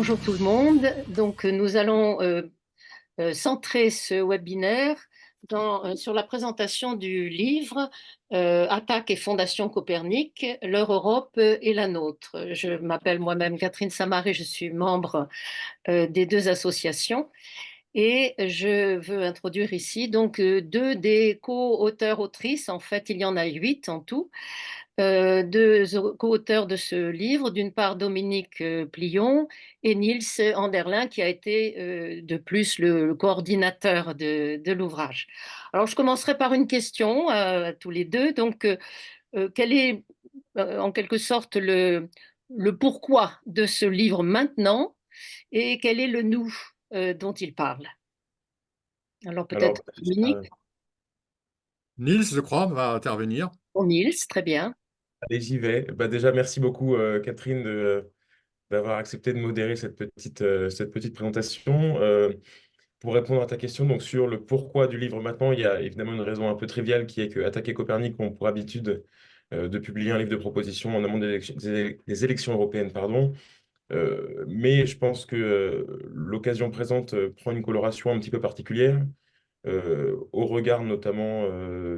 Bonjour tout le monde. Donc, nous allons centrer ce webinaire sur la présentation du livre Attaque et Fondation Copernic, leur Europe et la nôtre. Je m'appelle moi-même Catherine Samar et je suis membre des deux associations. Et je veux introduire ici donc deux des co-auteurs-autrices. En fait, il y en a 8 en tout, deux co-auteurs de ce livre, d'une part Dominique Plion et Niels Anderlin, qui a été de plus le coordinateur de l'ouvrage. Alors, je commencerai par une question à tous les deux. Donc, quel est en quelque sorte le pourquoi de ce livre maintenant et quel est le nous dont il parle? Alors, peut-être Alors, Dominique Niels, je crois, va intervenir. ou Niels, très bien. allez, j'y vais. Déjà, merci beaucoup, Catherine, d'avoir accepté de modérer cette petite présentation. Pour répondre à ta question, donc sur le pourquoi du livre maintenant, il y a évidemment une raison un peu triviale qui est que Attaquer Copernic ont pour habitude de publier un livre de proposition en amont des élections européennes, pardon. Mais je pense que l'occasion présente prend une coloration un petit peu particulière. Au regard notamment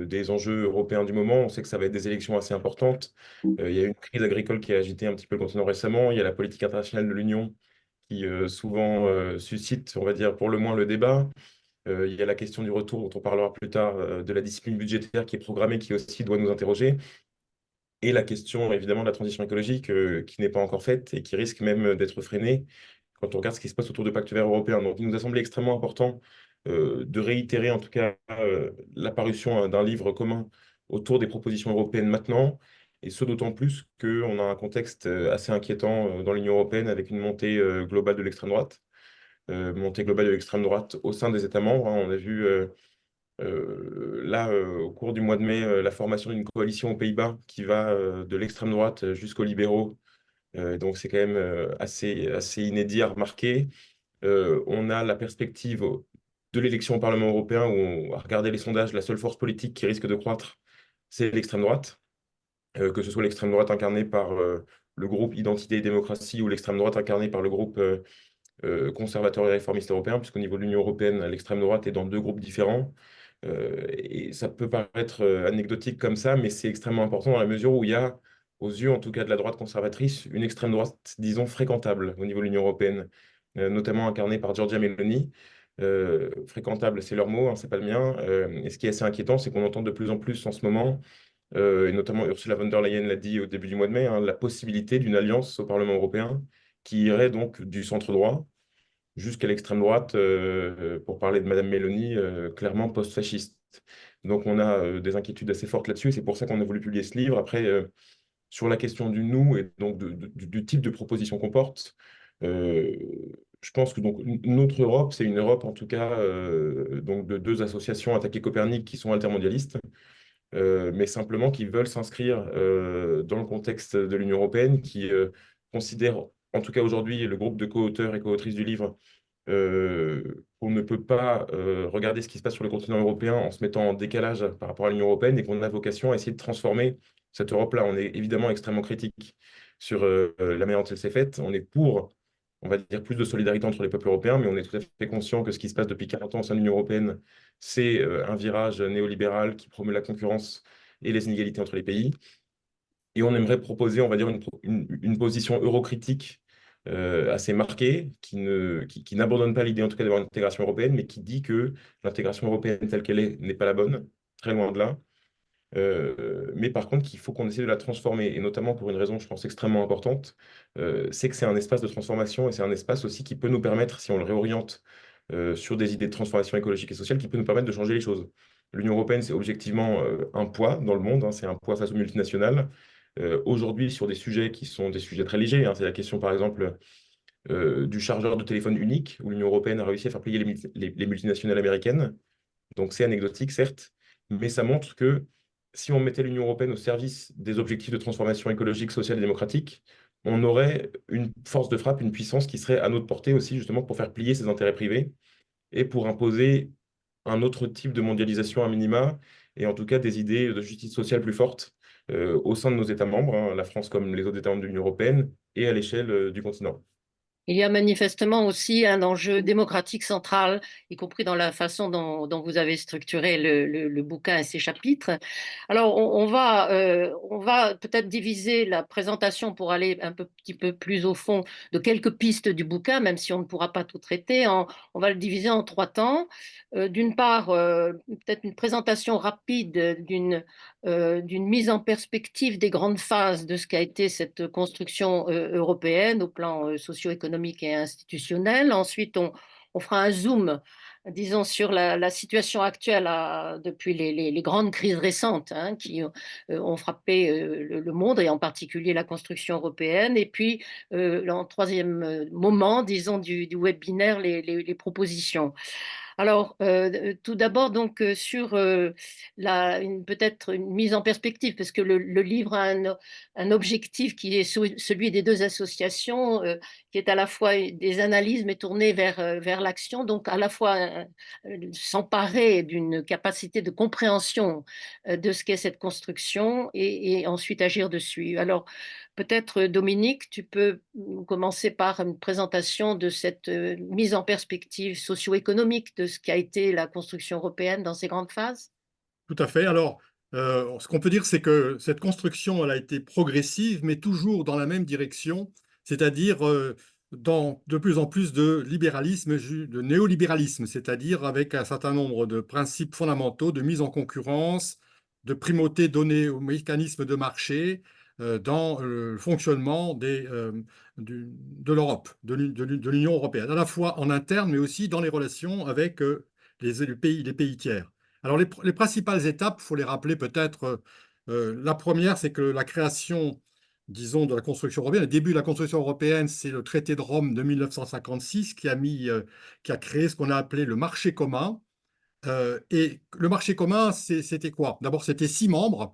des enjeux européens du moment. On sait que ça va être des élections assez importantes. Il y a une crise agricole qui a agité un petit peu le continent récemment. Il y a la politique internationale de l'Union qui souvent suscite, on va dire, pour le moins le débat. Il y a la question du retour, dont on parlera plus tard, de la discipline budgétaire qui est programmée, qui aussi doit nous interroger. Et la question, évidemment, de la transition écologique qui n'est pas encore faite et qui risque même d'être freinée quand on regarde ce qui se passe autour du pacte vert européen. Donc, il nous a semblé extrêmement important de réitérer, en tout cas, l'apparition d'un livre commun autour des propositions européennes maintenant, et ce d'autant plus qu'on a un contexte assez inquiétant dans l'Union européenne avec une montée globale de l'extrême droite, montée globale de l'extrême droite au sein des États membres, hein. On a vu là, au cours du mois de mai, la formation d'une coalition aux Pays-Bas qui va de l'extrême droite jusqu'aux libéraux. Donc, c'est quand même assez inédit à remarquer. On a la perspective de l'élection au Parlement européen où, à regarder les sondages, la seule force politique qui risque de croître, c'est l'extrême droite. Que ce soit l'extrême droite incarnée par le groupe Identité et Démocratie ou l'extrême droite incarnée par le groupe conservateur et réformiste européen, puisqu'au niveau de l'Union européenne, l'extrême droite est dans deux groupes différents. Et ça peut paraître anecdotique comme ça, mais c'est extrêmement important dans la mesure où il y a, aux yeux en tout cas de la droite conservatrice, une extrême droite, disons, fréquentable au niveau de l'Union européenne, notamment incarnée par Giorgia Meloni. Fréquentable, c'est leur mot, hein, c'est pas le mien. Et ce qui est assez inquiétant, c'est qu'on entend de plus en plus en ce moment, et notamment Ursula von der Leyen l'a dit au début du mois de mai, hein, la possibilité d'une alliance au Parlement européen qui irait donc du centre droit jusqu'à l'extrême droite, pour parler de Madame Mélanie, clairement post-fasciste. Donc on a des inquiétudes assez fortes là-dessus, et c'est pour ça qu'on a voulu publier ce livre. Après, sur la question du nous et donc du type de proposition qu'on porte, euh, je pense que donc notre Europe, c'est une Europe en tout cas donc de deux associations Attaquer Copernic qui sont altermondialistes, mais simplement qui veulent s'inscrire dans le contexte de l'Union européenne, qui considère, en tout cas aujourd'hui, le groupe de co-auteurs et co-autrices du livre, qu'on ne peut pas regarder ce qui se passe sur le continent européen en se mettant en décalage par rapport à l'Union européenne et qu'on a vocation à essayer de transformer cette Europe-là. On est évidemment extrêmement critique sur la manière dont elle s'est faite. On est pour, on va dire, plus de solidarité entre les peuples européens, mais on est tout à fait conscient que ce qui se passe depuis 40 ans au sein de l'Union européenne, c'est un virage néolibéral qui promeut la concurrence et les inégalités entre les pays. Et on aimerait proposer, on va dire, une position eurocritique assez marquée, qui n'abandonne pas l'idée, en tout cas, d'avoir une intégration européenne, mais qui dit que l'intégration européenne telle qu'elle est n'est pas la bonne, très loin de là. Mais par contre, qu'il faut qu'on essaie de la transformer, et notamment pour une raison, je pense, extrêmement importante, c'est que c'est un espace de transformation, et c'est un espace aussi qui peut nous permettre, si on le réoriente sur des idées de transformation écologique et sociale, qui peut nous permettre de changer les choses. L'Union européenne, c'est objectivement un poids dans le monde, hein, c'est un poids face aux multinationales. Aujourd'hui, sur des sujets qui sont des sujets très légers, hein, c'est la question, par exemple, du chargeur de téléphone unique, où l'Union européenne a réussi à faire plier les multinationales américaines. Donc c'est anecdotique, certes, mais ça montre que si on mettait l'Union européenne au service des objectifs de transformation écologique, sociale et démocratique, on aurait une force de frappe, une puissance qui serait à notre portée aussi, justement, pour faire plier ses intérêts privés et pour imposer un autre type de mondialisation à minima, et en tout cas des idées de justice sociale plus fortes au sein de nos États membres, hein, la France comme les autres États membres de l'Union européenne, et à l'échelle du continent. Il y a manifestement aussi un enjeu démocratique central, y compris dans la façon dont vous avez structuré le bouquin et ses chapitres. Alors, on va peut-être diviser la présentation pour aller petit peu plus au fond de quelques pistes du bouquin, même si on ne pourra pas tout traiter. On va le diviser en trois temps. D'une part, peut-être une présentation rapide d'une mise en perspective des grandes phases de ce qu'a été cette construction européenne au plan socio-économique et institutionnel. Ensuite, on fera un zoom, disons, sur la situation actuelle depuis les grandes crises récentes, hein, qui ont frappé le monde et en particulier la construction européenne. Et puis, en troisième moment, disons, du webinaire, les propositions. Alors, tout d'abord, donc, sur peut-être une mise en perspective, parce que le livre a un objectif qui est celui des deux associations, qui est à la fois des analyses, mais tournées vers l'action, donc à la fois s'emparer d'une capacité de compréhension de ce qu'est cette construction et ensuite agir dessus. Alors, peut-être, Dominique, tu peux commencer par une présentation de cette mise en perspective socio-économique de ce qu'a été la construction européenne dans ses grandes phases. Tout à fait. Alors, ce qu'on peut dire, c'est que cette construction, elle a été progressive, mais toujours dans la même direction, c'est-à-dire dans de plus en plus de libéralisme, de néolibéralisme, c'est-à-dire avec un certain nombre de principes fondamentaux de mise en concurrence, de primauté donnée aux mécanismes de marché dans le fonctionnement de l'Europe, de l'Union européenne, à la fois en interne, mais aussi dans les relations avec les pays tiers. Alors, les principales étapes, il faut les rappeler peut-être. La première, c'est que la création, disons, de la construction européenne, le début de la construction européenne, c'est le traité de Rome de 1956 qui a créé ce qu'on a appelé le marché commun. Et le marché commun, c'était quoi? D'abord, c'était 6 membres,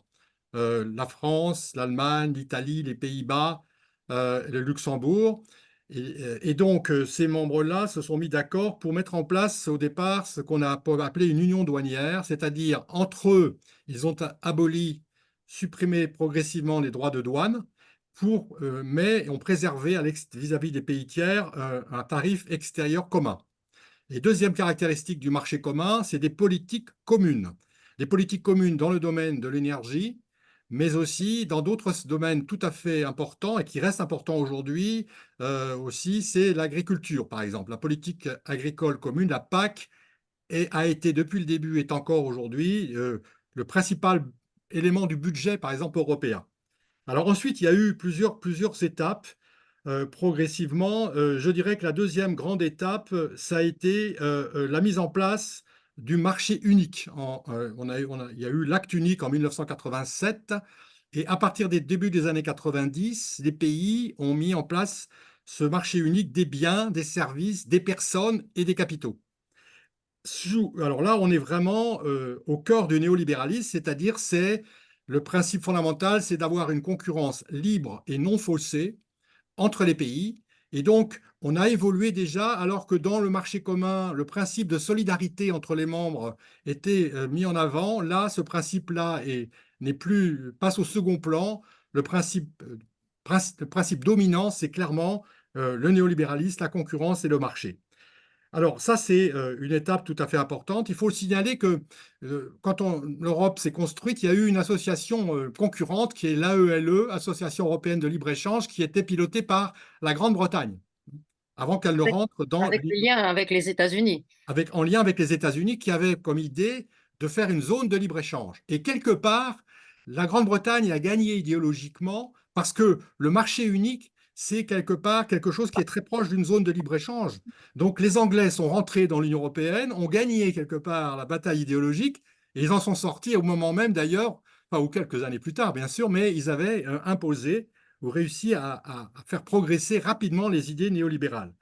la France, l'Allemagne, l'Italie, les Pays-Bas, le Luxembourg. Et donc, ces membres-là se sont mis d'accord pour mettre en place au départ ce qu'on a appelé une union douanière, c'est-à-dire entre eux, ils ont aboli, supprimé progressivement les droits de douane, mais ont préservé vis-à-vis des pays tiers un tarif extérieur commun. Et deuxième caractéristique du marché commun, c'est des politiques communes. Des politiques communes dans le domaine de l'énergie, mais aussi dans d'autres domaines tout à fait importants et qui restent importants aujourd'hui aussi, c'est l'agriculture, par exemple. La politique agricole commune, la PAC, a été depuis le début, est encore aujourd'hui le principal élément du budget, par exemple, européen. Alors ensuite, il y a eu plusieurs étapes progressivement. Je dirais que la deuxième grande étape, ça a été la mise en place du marché unique. Il y a eu l'acte unique en 1987 et à partir des débuts des années 90, les pays ont mis en place ce marché unique des biens, des services, des personnes et des capitaux. Alors là, on est vraiment au cœur du néolibéralisme, c'est-à-dire c'est le principe fondamental, c'est d'avoir une concurrence libre et non faussée entre les pays. Et donc, on a évolué déjà, alors que dans le marché commun, le principe de solidarité entre les membres était mis en avant. Là, ce principe-là n'est plus, passe au second plan. Le principe dominant, c'est clairement le néolibéralisme, la concurrence et le marché. Alors ça, c'est une étape tout à fait importante. Il faut signaler que quand l'Europe s'est construite, il y a eu une association concurrente qui est l'AELE, Association européenne de libre-échange, qui était pilotée par la Grande-Bretagne, avant qu'elle ne Avec, rentre avec le lien avec les États-Unis. en lien avec les États-Unis, qui avaient comme idée de faire une zone de libre-échange. Et quelque part, la Grande-Bretagne a gagné idéologiquement parce que le marché unique, c'est quelque part quelque chose qui est très proche d'une zone de libre-échange. Donc les Anglais sont rentrés dans l'Union européenne, ont gagné quelque part la bataille idéologique, et ils en sont sortis au moment même d'ailleurs, enfin, ou quelques années plus tard bien sûr, mais ils avaient imposé ou réussi à faire progresser rapidement les idées néolibérales.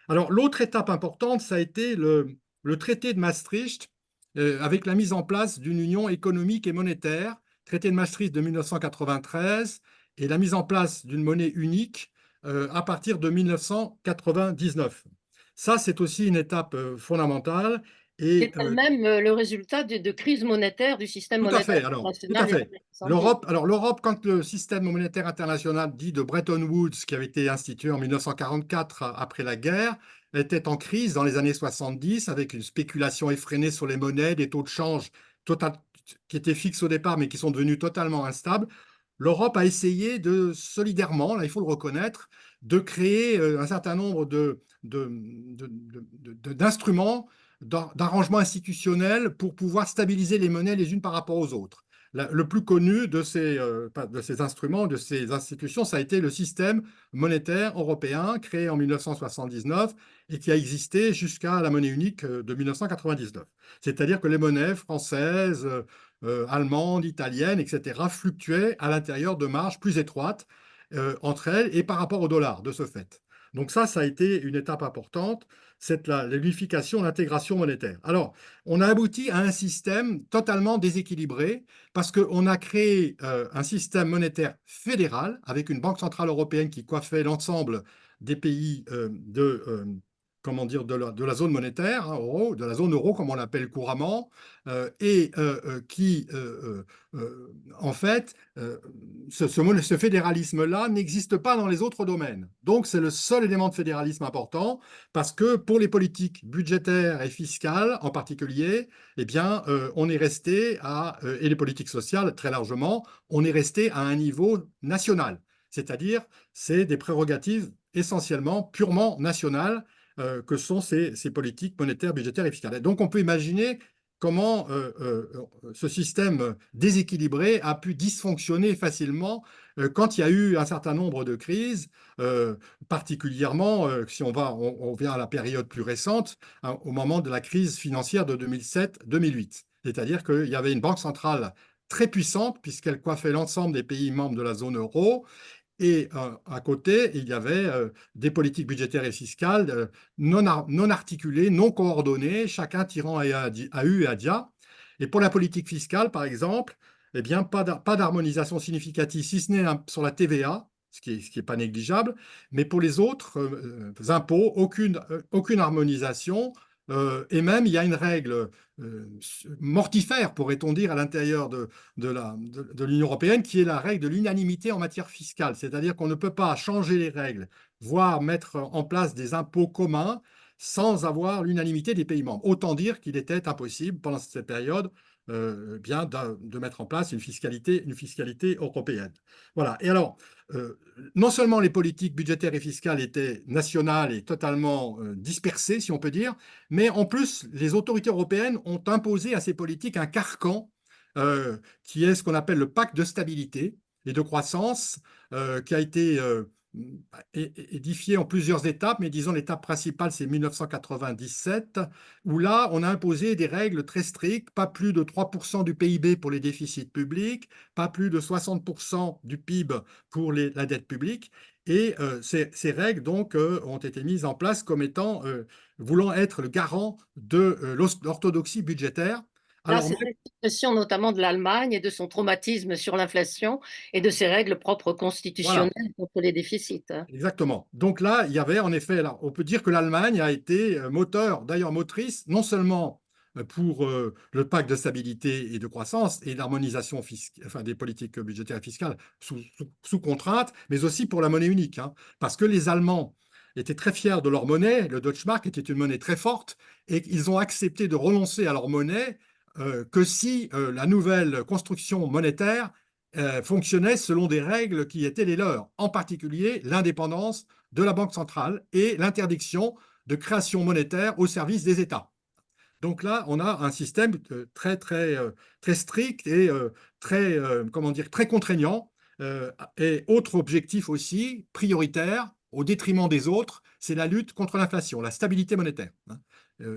Alors l'autre étape importante, ça a été le traité de Maastricht, avec la mise en place d'une union économique et monétaire, traité de Maastricht de 1993, et la mise en place d'une monnaie unique à partir de 1999. Ça, c'est aussi une étape fondamentale. Et C'est elle-même le résultat de crise monétaire du système tout à monétaire fait, alors, tout à international des fait. années 70. L'Europe, quand le système monétaire international dit de Bretton Woods, qui avait été institué en 1944 après la guerre, était en crise dans les années 70 avec une spéculation effrénée sur les monnaies, des taux de change total, qui étaient fixes au départ mais qui sont devenus totalement instables. L'Europe a essayé de solidairement, là il faut le reconnaître, de créer un certain nombre d'instruments, d'arrangements institutionnels pour pouvoir stabiliser les monnaies les unes par rapport aux autres. Le plus connu de ces instruments, de ces institutions, ça a été le système monétaire européen créé en 1979 et qui a existé jusqu'à la monnaie unique de 1999. C'est-à-dire que les monnaies françaises, allemandes, italiennes, etc., fluctuaient à l'intérieur de marges plus étroites entre elles et par rapport au dollar, de ce fait. Donc ça a été une étape importante, c'est l'unification, l'intégration monétaire. Alors, on a abouti à un système totalement déséquilibré parce qu'on a créé un système monétaire fédéral avec une banque centrale européenne qui coiffait l'ensemble des pays comment dire, de la zone monétaire, hein, euro, de la zone euro, comme on l'appelle couramment, qui, en fait, ce fédéralisme-là n'existe pas dans les autres domaines. Donc, c'est le seul élément de fédéralisme important parce que pour les politiques budgétaires et fiscales en particulier, eh bien, on est resté et les politiques sociales très largement, on est resté à un niveau national. C'est-à-dire, c'est des prérogatives essentiellement purement nationales que sont ces politiques monétaires, budgétaires et fiscales. Et donc, on peut imaginer comment ce système déséquilibré a pu dysfonctionner facilement quand il y a eu un certain nombre de crises, particulièrement si on vient à la période plus récente, hein, au moment de la crise financière de 2007-2008. C'est-à-dire qu'il y avait une banque centrale très puissante puisqu'elle coiffait l'ensemble des pays membres de la zone euro et à côté, il y avait des politiques budgétaires et fiscales non articulées, non coordonnées, chacun tirant à U et à dia. Et pour la politique fiscale, par exemple, eh bien, pas d'harmonisation significative, si ce n'est sur la TVA, ce qui est pas négligeable, mais pour les autres impôts, aucune harmonisation. Et même, il y a une règle mortifère, pourrait-on dire, à l'intérieur de l'Union européenne, qui est la règle de l'unanimité en matière fiscale. C'est-à-dire qu'on ne peut pas changer les règles, voire mettre en place des impôts communs sans avoir l'unanimité des pays membres. Autant dire qu'il était impossible pendant cette période bien de mettre en place une fiscalité européenne. Voilà. Et alors, non seulement les politiques budgétaires et fiscales étaient nationales et totalement dispersées, si on peut dire, mais en plus, les autorités européennes ont imposé à ces politiques un carcan qui est ce qu'on appelle le pacte de stabilité et de croissance, qui a été édifié en plusieurs étapes, mais disons l'étape principale, c'est 1997, où là, on a imposé des règles très strictes, pas plus de 3% du PIB pour les déficits publics, pas plus de 60% du PIB pour la dette publique. Et ces règles, donc, ont été mises en place comme étant, voulant être le garant de l'orthodoxie budgétaire. Là, Alors, c'est l'expression notamment de l'Allemagne et de son traumatisme sur l'inflation et de ses règles propres voilà. constitutionnelles contre les déficits. Exactement. Donc là, il y avait en effet, là, on peut dire que l'Allemagne a été moteur, d'ailleurs motrice, non seulement pour le pacte de stabilité et de croissance et l'harmonisation enfin, des politiques budgétaires et fiscales sous contrainte, mais aussi pour la monnaie unique, hein, parce que les Allemands étaient très fiers de leur monnaie, le Deutschmark était une monnaie très forte, et ils ont accepté de renoncer à leur monnaie que si la nouvelle construction monétaire fonctionnaient selon des règles qui étaient les leurs, en particulier l'indépendance de la Banque centrale et l'interdiction de création monétaire au service des États. Donc là, on a un système très strict et comment dire, très contraignant. Et autre objectif aussi, prioritaire, au détriment des autres, c'est la lutte contre l'inflation, la stabilité monétaire, hein,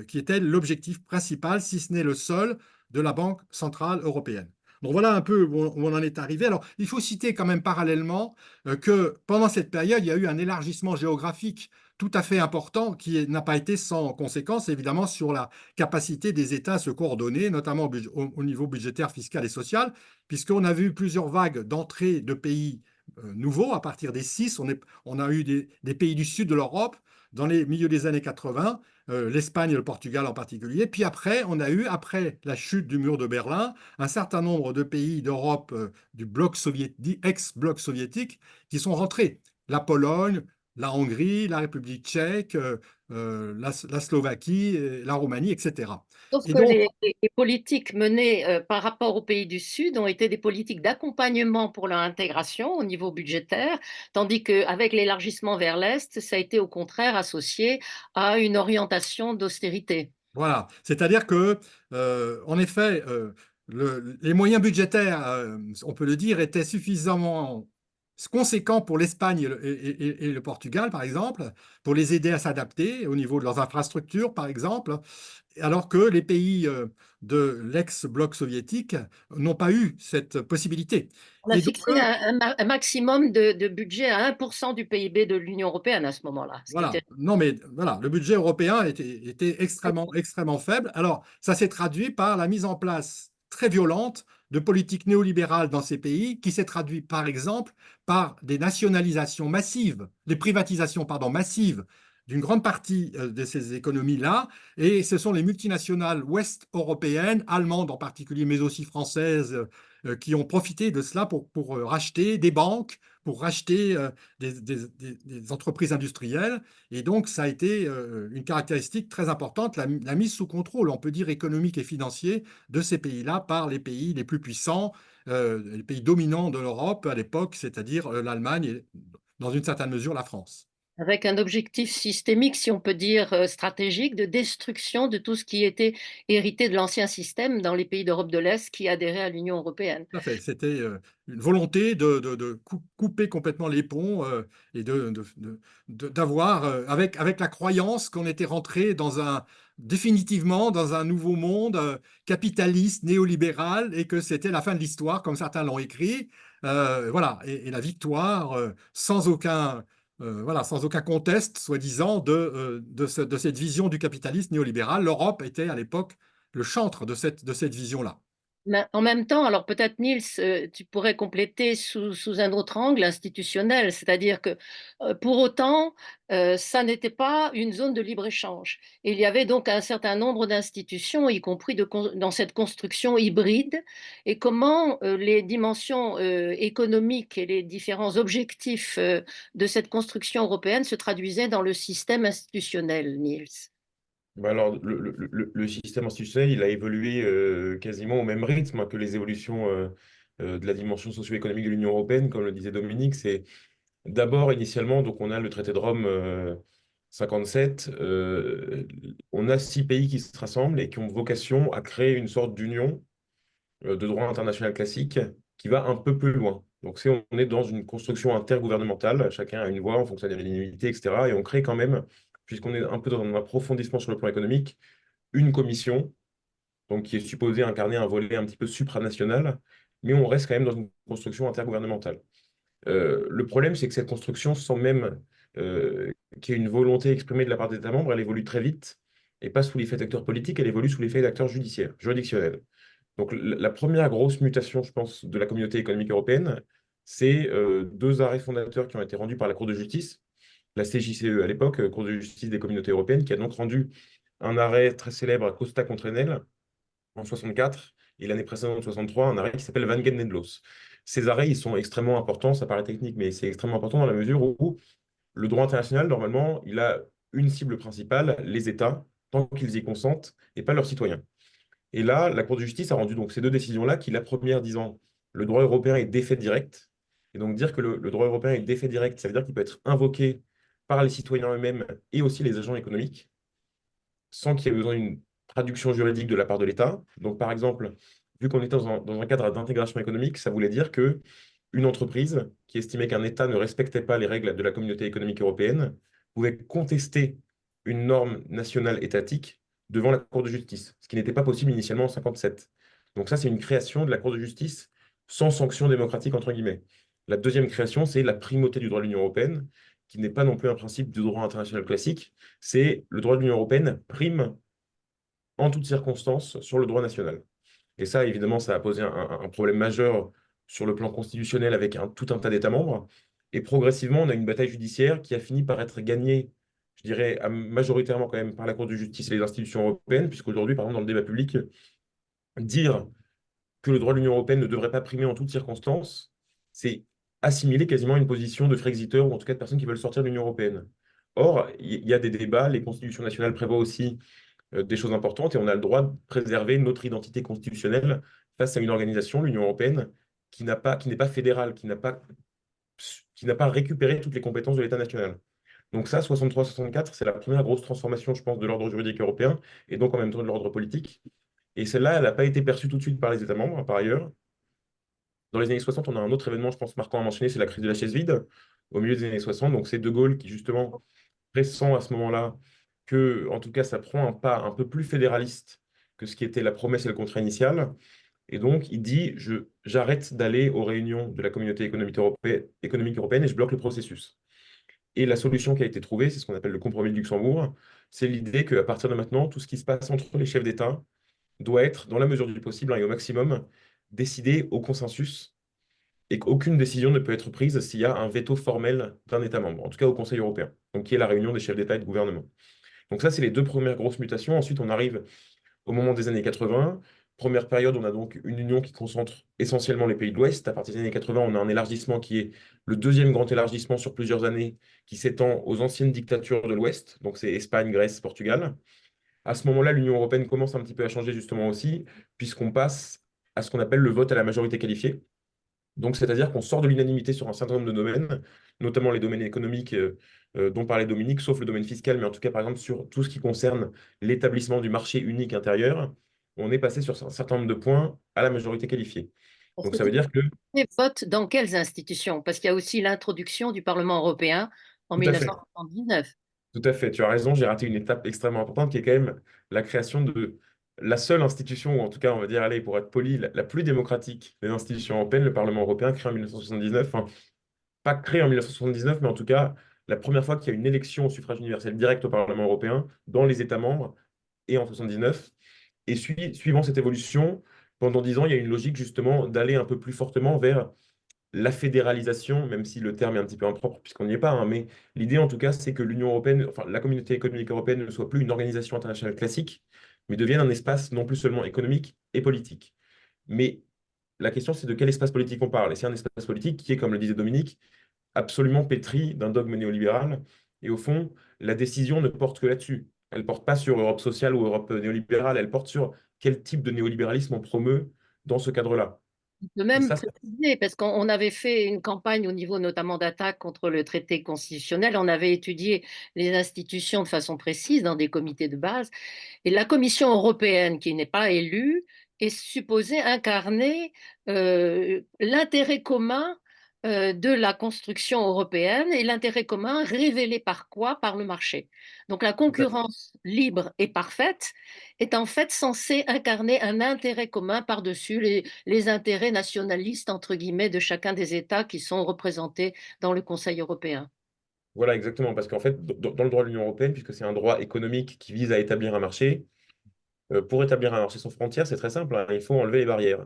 qui était l'objectif principal, si ce n'est le seul, de la Banque centrale européenne. Donc voilà un peu où on en est arrivé. Alors, il faut citer quand même parallèlement que pendant cette période, il y a eu un élargissement géographique tout à fait important qui n'a pas été sans conséquence, évidemment, sur la capacité des États à se coordonner, notamment au niveau budgétaire, fiscal et social, puisqu'on a vu plusieurs vagues d'entrée de pays nouveaux. À partir des six, on a eu des pays du sud de l'Europe, dans les milieux des années 80, l'Espagne et le Portugal en particulier. Puis après, on a eu, après la chute du mur de Berlin, un certain nombre de pays d'Europe du bloc soviétique, ex-bloc soviétique, qui sont rentrés. La Pologne, la Hongrie, la République tchèque, la Slovaquie, la Roumanie, etc. Sauf Et que donc, les politiques menées par rapport aux pays du Sud ont été des politiques d'accompagnement pour leur intégration au niveau budgétaire, tandis qu'avec l'élargissement vers l'Est, ça a été au contraire associé à une orientation d'austérité. voilà, c'est-à-dire que, en effet, les moyens budgétaires, on peut le dire, étaient suffisamment conséquents pour l'Espagne et le Portugal, par exemple, pour les aider à s'adapter au niveau de leurs infrastructures, par exemple, alors que les pays de l'ex-bloc soviétique n'ont pas eu cette possibilité. On a Et donc, fixé un maximum de budget à 1% du PIB de l'Union européenne à ce moment-là, ce qui voilà, était non mais voilà, le budget européen était extrêmement faible. Alors, ça s'est traduit par la mise en place très violente de politiques néolibérales dans ces pays, qui s'est traduit par exemple par des nationalisations massives, des privatisations, pardon, massives d'une grande partie de ces économies-là. Et ce sont les multinationales ouest-européennes, allemandes en particulier, mais aussi françaises, qui ont profité de cela pour racheter des banques, pour racheter des entreprises industrielles. Et donc, ça a été une caractéristique très importante, la mise sous contrôle, on peut dire économique et financier, de ces pays-là par les pays les plus puissants, les pays dominants de l'Europe à l'époque, c'est-à-dire l'Allemagne et, dans une certaine mesure, la France. avec un objectif systémique, si on peut dire stratégique, de destruction de tout ce qui était hérité de l'ancien système dans les pays d'Europe de l'Est qui adhéraient à l'Union européenne. Tout à fait. C'était une volonté de couper complètement les ponts et d'avoir, avec la croyance qu'on était rentré définitivement dans un nouveau monde capitaliste, néolibéral, et que c'était la fin de l'histoire, comme certains l'ont écrit. Voilà. Et la victoire, voilà, sans aucun conteste, soi-disant, de cette vision du capitalisme néolibéral. L'Europe était à l'époque le chantre de cette vision-là. Mais en même temps, alors peut-être Niels, tu pourrais compléter sous un autre angle institutionnel, c'est-à-dire que pour autant, ça n'était pas une zone de libre-échange. Il y avait donc un certain nombre d'institutions, y compris dans cette construction hybride, et comment les dimensions économiques et les différents objectifs de cette construction européenne se traduisaient dans le système institutionnel, Niels. Bah alors, le système institutionnel, il a évolué quasiment au même rythme que les évolutions de la dimension socio-économique de l'Union européenne, comme le disait Dominique. C'est d'abord, initialement, donc on a le traité de Rome 57, on a 6 pays qui se rassemblent et qui ont vocation à créer une sorte d'union de droit international classique qui va un peu plus loin. Donc, on est dans une construction intergouvernementale, chacun a une voix en fonction des l'unanimité, etc. Et on crée quand même, puisqu'on est un peu dans un approfondissement sur le plan économique, une commission, donc qui est supposée incarner un volet un petit peu supranational, mais on reste quand même dans une construction intergouvernementale. Le problème, c'est que cette construction, sans même qu'il y ait une volonté exprimée de la part des États membres, elle évolue très vite, et pas sous l'effet d'acteurs politiques, elle évolue sous l'effet d'acteurs judiciaires, juridictionnels. Donc la première grosse mutation, je pense, de la communauté économique européenne, c'est 2 arrêts fondateurs qui ont été rendus par la Cour de justice, la CJCE à l'époque, Cour de justice des communautés européennes, qui a donc rendu un arrêt très célèbre à Costa contre Enel en 64, et l'année précédente, en 63, un arrêt qui s'appelle Van Gen-Nedlos. Ces arrêts, ils sont extrêmement importants, ça paraît technique, mais c'est extrêmement important dans la mesure où le droit international, normalement, il a une cible principale, les États, tant qu'ils y consentent, et pas leurs citoyens. Et là, la Cour de justice a rendu donc ces 2 décisions-là, qui la première disant le droit européen est d'effet direct. Et donc dire que le droit européen est d'effet direct, ça veut dire qu'il peut être invoqué par les citoyens eux-mêmes et aussi les agents économiques, sans qu'il y ait besoin d'une traduction juridique de la part de l'État. Donc par exemple, vu qu'on était dans un cadre d'intégration économique, ça voulait dire que une entreprise qui estimait qu'un État ne respectait pas les règles de la communauté économique européenne pouvait contester une norme nationale étatique devant la Cour de justice, ce qui n'était pas possible initialement en 57. Donc ça, c'est une création de la Cour de justice sans sanction démocratique, entre guillemets. La deuxième création, c'est la primauté du droit de l'Union européenne, qui n'est pas non plus un principe du droit international classique, c'est le droit de l'Union européenne prime en toutes circonstances sur le droit national. Et ça, évidemment, ça a posé un problème majeur sur le plan constitutionnel avec tout un tas d'États membres. Et progressivement, on a une bataille judiciaire qui a fini par être gagnée, je je dirais majoritairement quand même par la Cour de justice et les institutions européennes, puisqu'aujourd'hui, par exemple, dans le débat public, dire que le droit de l'Union européenne ne devrait pas primer en toutes circonstances, c'est assimiler quasiment une position de Frexiteurs ou en tout cas de personnes qui veulent sortir de l'Union européenne. Or, il y a des débats, les constitutions nationales prévoient aussi des choses importantes et on a le droit de préserver notre identité constitutionnelle face à une organisation, l'Union européenne, qui n'est pas fédérale, qui n'a pas récupéré toutes les compétences de l'État national. Donc ça, 63-64, c'est la première grosse transformation, je pense, de l'ordre juridique européen et donc en même temps de l'ordre politique. Et celle-là, elle n'a pas été perçue tout de suite par les États membres, par ailleurs. Dans les années 60, on a un autre événement, je pense, marquant à mentionner, c'est la crise de la chaise vide, au milieu des années 60. Donc c'est De Gaulle qui, justement, pressent à ce moment-là que, en tout cas, ça prend un pas un peu plus fédéraliste que ce qui était la promesse et le contrat initial. Et donc, il dit, j'arrête d'aller aux réunions de la communauté économique européenne et je bloque le processus. Et la solution qui a été trouvée, c'est ce qu'on appelle le compromis de Luxembourg, c'est l'idée qu'à partir de maintenant, tout ce qui se passe entre les chefs d'État doit être, dans la mesure du possible et au maximum, décidé au consensus et qu'aucune décision ne peut être prise s'il y a un veto formel d'un État membre, en tout cas au Conseil européen, donc qui est la réunion des chefs d'État et de gouvernement. Donc ça, c'est les deux premières grosses mutations. Ensuite, on arrive au moment des années 80. Première période, on a donc une union qui concentre essentiellement les pays de l'Ouest. À partir des années 80, on a un élargissement qui est le deuxième grand élargissement sur plusieurs années, qui s'étend aux anciennes dictatures de l'Ouest, donc c'est Espagne, Grèce, Portugal. À ce moment-là, l'Union européenne commence un petit peu à changer justement aussi, puisqu'on passe à ce qu'on appelle le vote à la majorité qualifiée. Donc, c'est-à-dire qu'on sort de l'unanimité sur un certain nombre de domaines, notamment les domaines économiques dont parlait Dominique, sauf le domaine fiscal, mais en tout cas, par exemple, sur tout ce qui concerne l'établissement du marché unique intérieur, on est passé sur un certain nombre de points à la majorité qualifiée. Est-ce Donc, que ça veut tu dire que, votes dans quelles institutions? Parce qu'il y a aussi l'introduction du Parlement européen en tout à fait, 1979. tout à fait, tu as raison, j'ai raté une étape extrêmement importante qui est quand même la création de la seule institution, ou en tout cas, on va dire, allez, pour être poli, la plus démocratique des institutions européennes, le Parlement européen, créé en 1979. Pas créé en 1979, mais en tout cas, la première fois qu'il y a une élection au suffrage universel direct au Parlement européen dans les États membres et en 79. Et suivant cette évolution, pendant 10 ans, il y a une logique justement d'aller un peu plus fortement vers la fédéralisation, même si le terme est un petit peu impropre puisqu'on n'y est pas, hein, mais l'idée en tout cas, c'est que l'Union européenne, enfin la communauté économique européenne ne soit plus une organisation internationale classique, mais devienne un espace non plus seulement économique et politique. Mais la question, c'est de quel espace politique on parle. Et c'est un espace politique qui est, comme le disait Dominique, absolument pétri d'un dogme néolibéral. Et au fond, la décision ne porte que là-dessus. Elle ne porte pas sur Europe sociale ou Europe néolibérale, elle porte sur quel type de néolibéralisme on promeut dans ce cadre-là. Je peux Et même ça, préciser, parce qu'on avait fait une campagne au niveau notamment d'attaque contre le traité constitutionnel, on avait étudié les institutions de façon précise dans des comités de base, et la Commission européenne, qui n'est pas élue, est supposée incarner l'intérêt commun de la construction européenne et l'intérêt commun révélé par quoi? Par le marché. Donc la concurrence libre et parfaite est en fait censée incarner un intérêt commun par-dessus les intérêts nationalistes, entre guillemets, de chacun des États qui sont représentés dans le Conseil européen. voilà, exactement. Parce qu'en fait, dans le droit de l'Union européenne, puisque c'est un droit économique qui vise à établir un marché, pour établir un marché sans frontières, c'est très simple, hein, il faut enlever les barrières.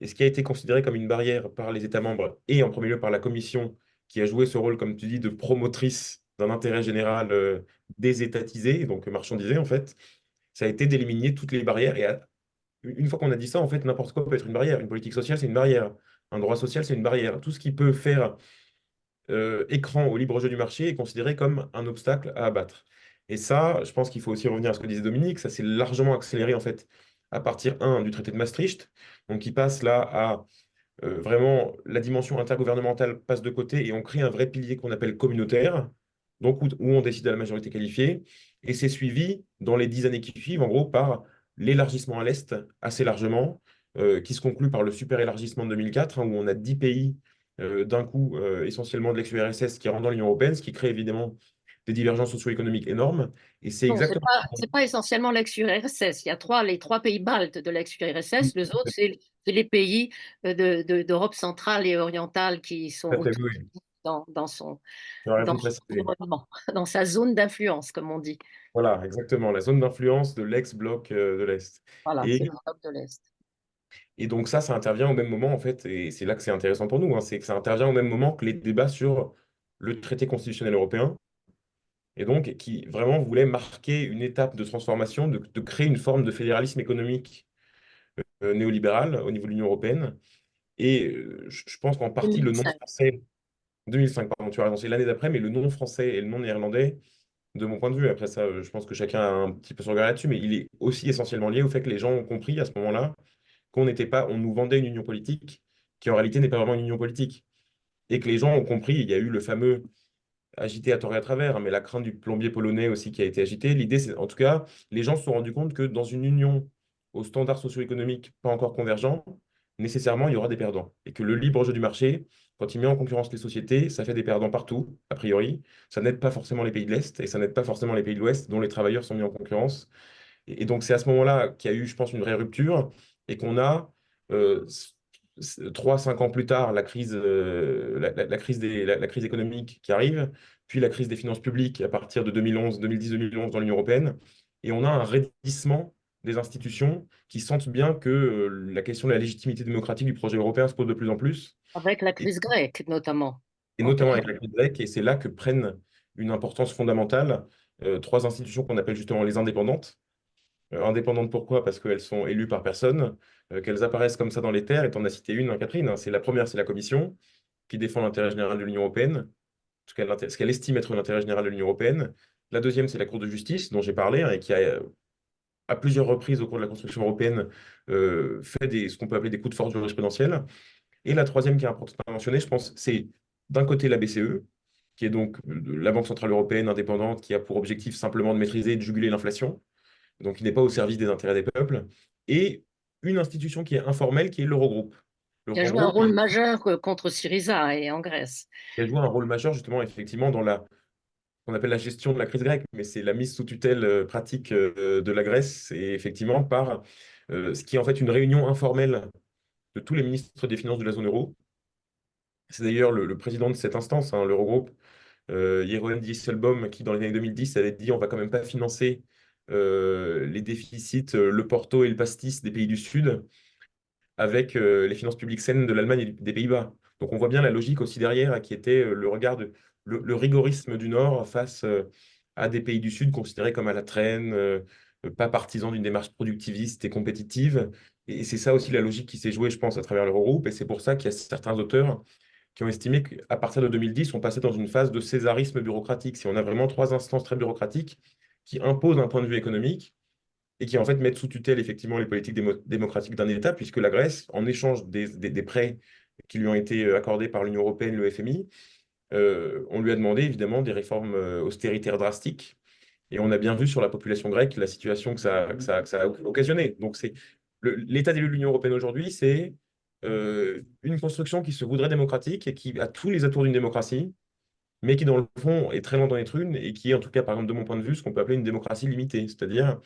Et ce qui a été considéré comme une barrière par les États membres et en premier lieu par la Commission, qui a joué ce rôle, comme tu dis, de promotrice d'un intérêt général désétatisé, donc marchandisé en fait, ça a été d'éliminer toutes les barrières. Et une fois qu'on a dit ça, en fait, n'importe quoi peut être une barrière. Une politique sociale, c'est une barrière. Un droit social, c'est une barrière. Tout ce qui peut faire écran au libre jeu du marché est considéré comme un obstacle à abattre. Et ça, je pense qu'il faut aussi revenir à ce que disait Dominique, ça s'est largement accéléré en fait à partir, du traité de Maastricht, donc qui passe là à vraiment la dimension intergouvernementale passe de côté et on crée un vrai pilier qu'on appelle communautaire, donc où on décide à la majorité qualifiée, et c'est suivi dans les 10 années qui suivent, en gros, par l'élargissement à l'Est assez largement, qui se conclut par le super élargissement de 2004, hein, où on a 10 pays d'un coup, essentiellement de l'ex-URSS, qui rentrent dans l'Union européenne, ce qui crée évidemment des divergences socio-économiques énormes, et c'est Non, exactement... c'est pas essentiellement l'ex-URSS. Il y a les trois pays baltes de l'ex-URSS. Les autres, c'est les pays d'Europe centrale et orientale qui sont Tout à fait, autour oui. dans son, Tu as raison dans de son préciser. environnement, dans sa zone d'influence, comme on dit. Voilà, exactement, la zone d'influence de l'ex-bloc de l'Est. Voilà, Et c'est le bloc de l'Est. Et donc ça intervient au même moment, en fait, et c'est là que c'est intéressant pour nous, hein, c'est que ça intervient au même moment que les débats sur le traité constitutionnel européen. et donc qui vraiment voulait marquer une étape de transformation, de créer une forme de fédéralisme économique néolibéral au niveau de l'Union européenne. Et je pense qu'en partie, le nom 2005. français, 2005, pardon, tu as raison, c'est l'année d'après, mais le nom français et le nom néerlandais, de mon point de vue, après ça, je pense que chacun a un petit peu son regard là-dessus, mais il est aussi essentiellement lié au fait que les gens ont compris à ce moment-là qu'on n'était pas, on nous vendait une union politique qui en réalité n'est pas vraiment une union politique. Et que les gens ont compris, il y a eu le fameux agité à tort et à travers, hein, mais la crainte du plombier polonais aussi qui a été agitée. L'idée, c'est, en tout cas, les gens se sont rendus compte que dans une union aux standards socio-économiques pas encore convergents, nécessairement, il y aura des perdants. Et que le libre jeu du marché, quand il met en concurrence les sociétés, ça fait des perdants partout, a priori. Ça n'aide pas forcément les pays de l'Est et ça n'aide pas forcément les pays de l'Ouest, dont les travailleurs sont mis en concurrence. Et donc, c'est à ce moment-là qu'il y a eu, je pense, une vraie rupture et qu'on a, 3, 5 ans plus tard, la crise, la crise économique qui arrive, puis la crise des finances publiques à partir de 2011, 2010-2011 dans l'Union européenne. Et on a un raidissement des institutions qui sentent bien que la question de la légitimité démocratique du projet européen se pose de plus en plus, Avec la et, crise grecque notamment. et En notamment avec période. la crise grecque. Et c'est là que prennent une importance fondamentale 3 institutions qu'on appelle justement les indépendantes. Indépendantes pourquoi? Parce qu'elles sont élues par personne, qu'elles apparaissent comme ça dans les terres, et tu en as cité une, hein, Catherine, hein. C'est la première, c'est la Commission, qui défend l'intérêt général de l'Union européenne, ce qu'elle estime être l'intérêt général de l'Union européenne. La deuxième, c'est la Cour de justice, dont j'ai parlé, hein, et qui a, à plusieurs reprises au cours de la construction européenne, fait ce qu'on peut appeler des coups de force jurisprudentiels. Et la troisième qui est importante à mentionner, je pense, c'est d'un côté la BCE, qui est donc la Banque Centrale Européenne indépendante, qui a pour objectif simplement de maîtriser et de juguler l'inflation, donc il n'est pas au service des intérêts des peuples, et une institution qui est informelle, qui est l'Eurogroupe. Qui a joué un L'Eurogroupe rôle majeur contre Syriza et en Grèce. qui a joué un rôle majeur justement effectivement dans qu'on appelle la gestion de la crise grecque, mais c'est la mise sous tutelle pratique de la Grèce, et effectivement par ce qui est en fait une réunion informelle de tous les ministres des Finances de la zone euro. C'est d'ailleurs le président de cette instance, hein, l'Eurogroupe, Jeroen Dijsselbloem, qui dans les années 2010 avait dit on va quand même pas financer les déficits, le Porto et le pastis des pays du Sud avec les finances publiques saines de l'Allemagne et des Pays-Bas. Donc on voit bien la logique aussi derrière, hein, qui était le regard le rigorisme du Nord face à des pays du Sud considérés comme à la traîne, pas partisans d'une démarche productiviste et compétitive. Et c'est ça aussi la logique qui s'est jouée, je pense, à travers l'Eurogroupe. Et c'est pour ça qu'il y a certains auteurs qui ont estimé qu'à partir de 2010, on passait dans une phase de césarisme bureaucratique. Si on a vraiment 3 instances très bureaucratiques qui imposent un point de vue économique, et qui en fait mettent sous tutelle effectivement les politiques démocratiques d'un État, puisque la Grèce, en échange des prêts qui lui ont été accordés par l'Union européenne, le FMI, on lui a demandé évidemment des réformes austéritaires drastiques. Et on a bien vu sur la population grecque la situation que ça a occasionné. Donc c'est l'état des lieux de l'Union européenne aujourd'hui, c'est une construction qui se voudrait démocratique et qui a tous les atours d'une démocratie, mais qui dans le fond est très loin d'en être une, et qui est en tout cas, par exemple, de mon point de vue, ce qu'on peut appeler une démocratie limitée. C'est-à-dire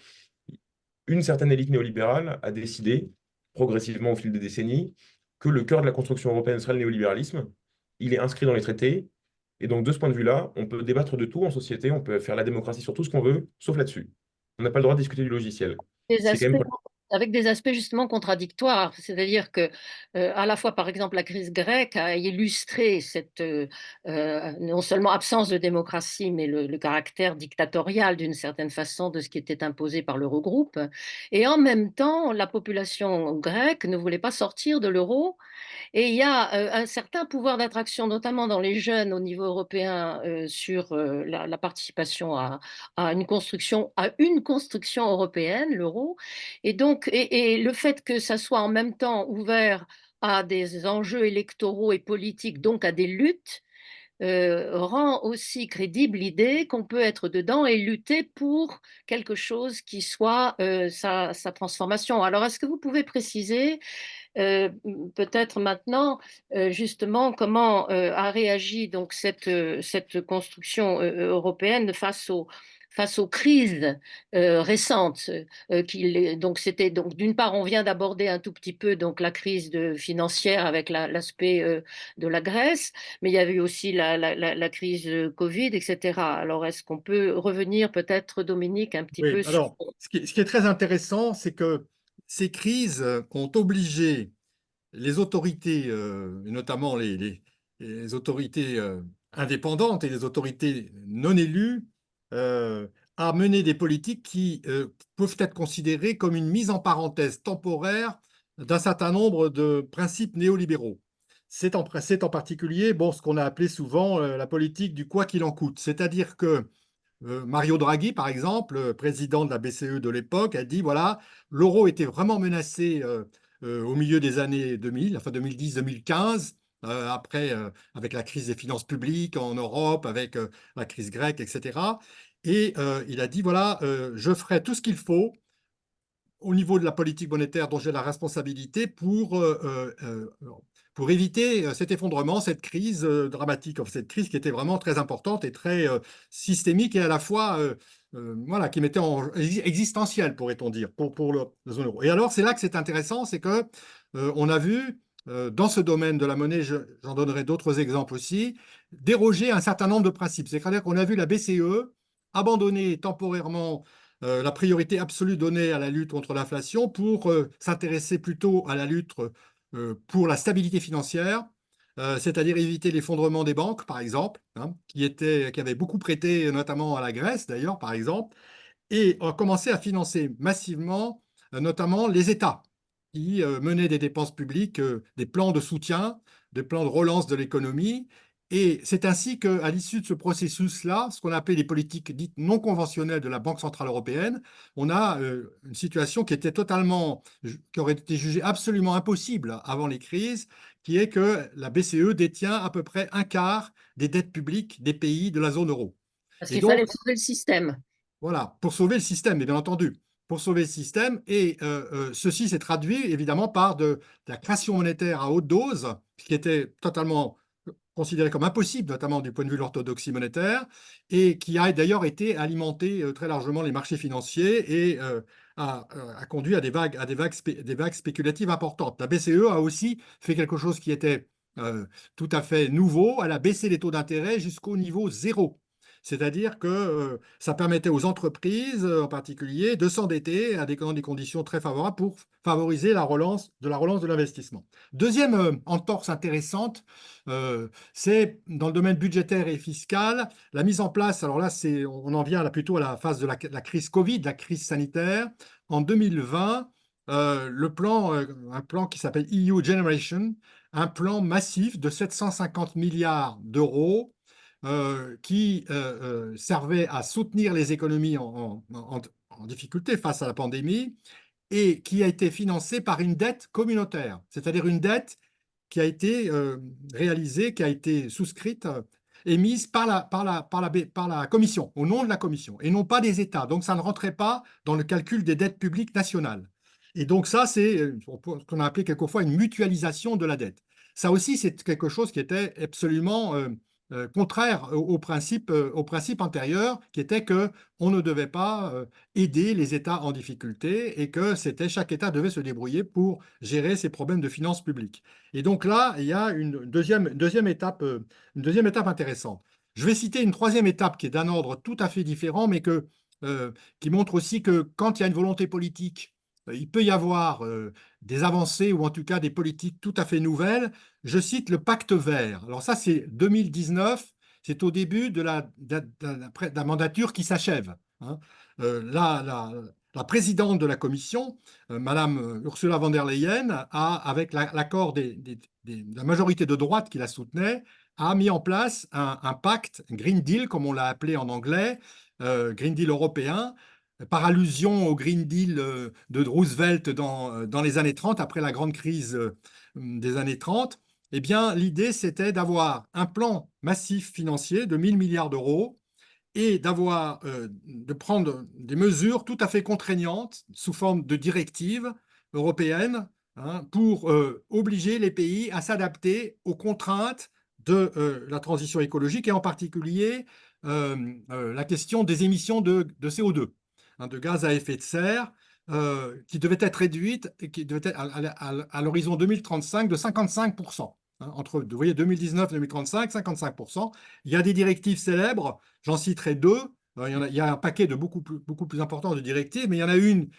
une certaine élite néolibérale a décidé, progressivement au fil des décennies, que le cœur de la construction européenne serait le néolibéralisme. Il est inscrit dans les traités. Et donc, de ce point de vue-là, on peut débattre de tout en société, on peut faire la démocratie sur tout ce qu'on veut, sauf là-dessus. On n'a pas le droit de discuter du logiciel. Des C'est quand aspects, même... avec des aspects justement contradictoires, c'est-à-dire que à la fois, par exemple, la crise grecque a illustré cette non seulement absence de démocratie, mais le caractère dictatorial d'une certaine façon de ce qui était imposé par l'Eurogroupe. Et en même temps, la population grecque ne voulait pas sortir de l'euro. Et il y a un certain pouvoir d'attraction, notamment dans les jeunes au niveau européen, sur la participation à une construction européenne, l'euro. Et donc, et le fait que ça soit en même temps ouvert à des enjeux électoraux et politiques, donc à des luttes, rend aussi crédible l'idée qu'on peut être dedans et lutter pour quelque chose qui soit sa transformation. Alors, est-ce que vous pouvez préciser peut-être maintenant, justement, comment a réagi donc cette construction européenne face aux crises récentes. Donc, c'était donc d'une part, on vient d'aborder un tout petit peu donc la crise financière avec l'aspect de la Grèce, mais il y avait aussi la crise Covid, etc. Alors, est-ce qu'on peut revenir peut-être, Dominique, un petit Oui, peu sur... alors, ce qui est très intéressant, c'est que ces crises ont obligé les autorités, notamment les autorités indépendantes et les autorités non élues, à mener des politiques qui peuvent être considérées comme une mise en parenthèse temporaire d'un certain nombre de principes néolibéraux. C'est en particulier ce qu'on a appelé souvent la politique du quoi qu'il en coûte. C'est-à-dire que Mario Draghi, par exemple, président de la BCE de l'époque, a dit, voilà, l'euro était vraiment menacé au milieu des années 2000, enfin 2010-2015, après, avec la crise des finances publiques en Europe, avec la crise grecque, etc. Et il a dit, voilà, je ferai tout ce qu'il faut au niveau de la politique monétaire dont j'ai la responsabilité pour éviter cet effondrement, cette crise dramatique, cette crise qui était vraiment très importante et très systémique et à la fois voilà, qui mettait en existentielle, pourrait-on dire, pour la zone euro. Et alors, c'est là que c'est intéressant, c'est que on a vu dans ce domaine de la monnaie, j'en donnerai d'autres exemples aussi, déroger à un certain nombre de principes. C'est-à-dire qu'on a vu la BCE abandonner temporairement la priorité absolue donnée à la lutte contre l'inflation pour s'intéresser plutôt à la lutte pour la stabilité financière, c'est-à-dire éviter l'effondrement des banques, par exemple, hein, qui avaient beaucoup prêté, notamment à la Grèce, d'ailleurs, par exemple, et ont commencé à financer massivement, notamment les États, qui menaient des dépenses publiques, des plans de soutien, des plans de relance de l'économie. Et c'est ainsi qu'à l'issue de ce processus-là, ce qu'on appelle les politiques dites non conventionnelles de la Banque centrale européenne, on a une situation qui aurait été jugée absolument impossible avant les crises, qui est que la BCE détient à peu près un quart des dettes publiques des pays de la zone euro. Parce Et qu'il donc, fallait sauver le système. voilà, pour sauver le système, bien entendu, pour sauver le système. Et ceci s'est traduit évidemment par de la création monétaire à haute dose, qui était totalement considérée comme impossible, notamment du point de vue de l'orthodoxie monétaire, et qui a d'ailleurs été alimenté très largement les marchés financiers et a conduit à des vagues spéculatives importantes. La BCE a aussi fait quelque chose qui était tout à fait nouveau, elle a baissé les taux d'intérêt jusqu'au niveau zéro. C'est-à-dire que ça permettait aux entreprises, en particulier, de s'endetter dans des conditions très favorables pour favoriser la relance de l'investissement. Deuxième entorse intéressante, c'est dans le domaine budgétaire et fiscal, la mise en place, alors là, on en vient là plutôt à la phase de la crise Covid, la crise sanitaire. En 2020, un plan qui s'appelle EU Generation, un plan massif de 750 milliards d'euros qui servait à soutenir les économies en difficulté face à la pandémie et qui a été financé par une dette communautaire, c'est-à-dire une dette qui a été réalisée, qui a été souscrite, émise par la Commission, au nom de la Commission, et non pas des États. Donc ça ne rentrait pas dans le calcul des dettes publiques nationales. Et donc ça, c'est ce qu'on a appelé quelquefois une mutualisation de la dette. Ça aussi, c'est quelque chose qui était absolument contraire au principe antérieur, qui était qu'on ne devait pas aider les États en difficulté et que chaque État devait se débrouiller pour gérer ses problèmes de finances publiques. Et donc là, il y a une deuxième étape intéressante. Je vais citer une troisième étape qui est d'un ordre tout à fait différent, mais qui montre aussi que quand il y a une volonté politique, il peut y avoir des avancées ou en tout cas des politiques tout à fait nouvelles. Je cite le pacte vert. Alors ça, c'est 2019, c'est au début de la mandature qui s'achève, hein. La présidente de la Commission, Madame Ursula von der Leyen, avec l'accord de la majorité de droite qui la soutenait, a mis en place un pacte, un Green Deal, comme on l'a appelé en anglais, Green Deal européen, par allusion au Green Deal de Roosevelt dans les années 30, après la grande crise des années 30. Eh bien, l'idée, c'était d'avoir un plan massif financier de 1000 milliards d'euros et de prendre des mesures tout à fait contraignantes sous forme de directives européennes, hein, pour obliger les pays à s'adapter aux contraintes de la transition écologique et en particulier la question des émissions de CO2, hein, de gaz à effet de serre, qui devait être réduite et qui devait être à l'horizon 2035 de 55%. Hein, vous voyez, 2019-2035, 55%. Il y a des directives célèbres, j'en citerai deux. Il y a un paquet de beaucoup plus important de directives, mais il y en a une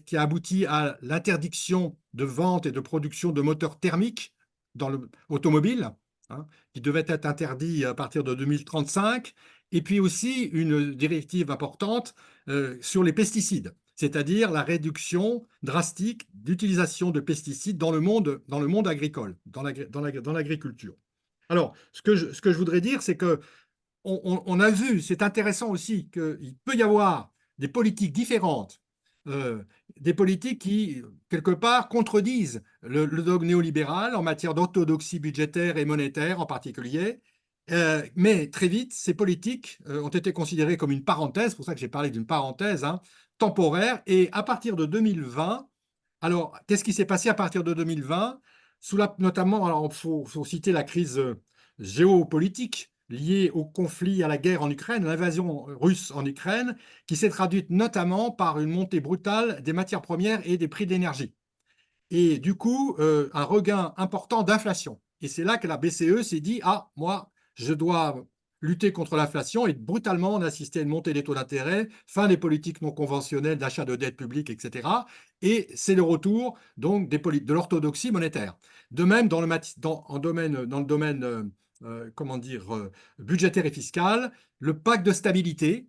qui a abouti à l'interdiction de vente et de production de moteurs thermiques dans l'automobile, hein, qui devait être interdit à partir de 2035. et puis aussi une directive importante sur les pesticides, c'est-à-dire la réduction drastique d'utilisation de pesticides dans le monde agricole, dans l'agriculture. Alors, ce que je voudrais dire, c'est que on a vu, c'est intéressant aussi, qu'il peut y avoir des politiques différentes, euh, des politiques qui, quelque part, contredisent le dogme néolibéral en matière d'orthodoxie budgétaire et monétaire en particulier. Mais très vite, ces politiques ont été considérées comme une parenthèse, c'est pour ça que j'ai parlé d'une parenthèse hein, temporaire, et à partir de 2020, alors qu'est-ce qui s'est passé à partir de 2020? Notamment, alors il faut citer la crise géopolitique liée au conflit, à la guerre en Ukraine, l'invasion russe en Ukraine, qui s'est traduite notamment par une montée brutale des matières premières et des prix de l'énergie. Et du coup, un regain important d'inflation. Et c'est là que la BCE s'est dit, ah, moi, je dois lutter contre l'inflation. Et brutalement, on a assisté à une montée des taux d'intérêt, fin des politiques non conventionnelles d'achat de dette publique, etc. Et c'est le retour donc de l'orthodoxie monétaire. De même, dans le domaine comment dire, budgétaire et fiscal, le pacte de stabilité,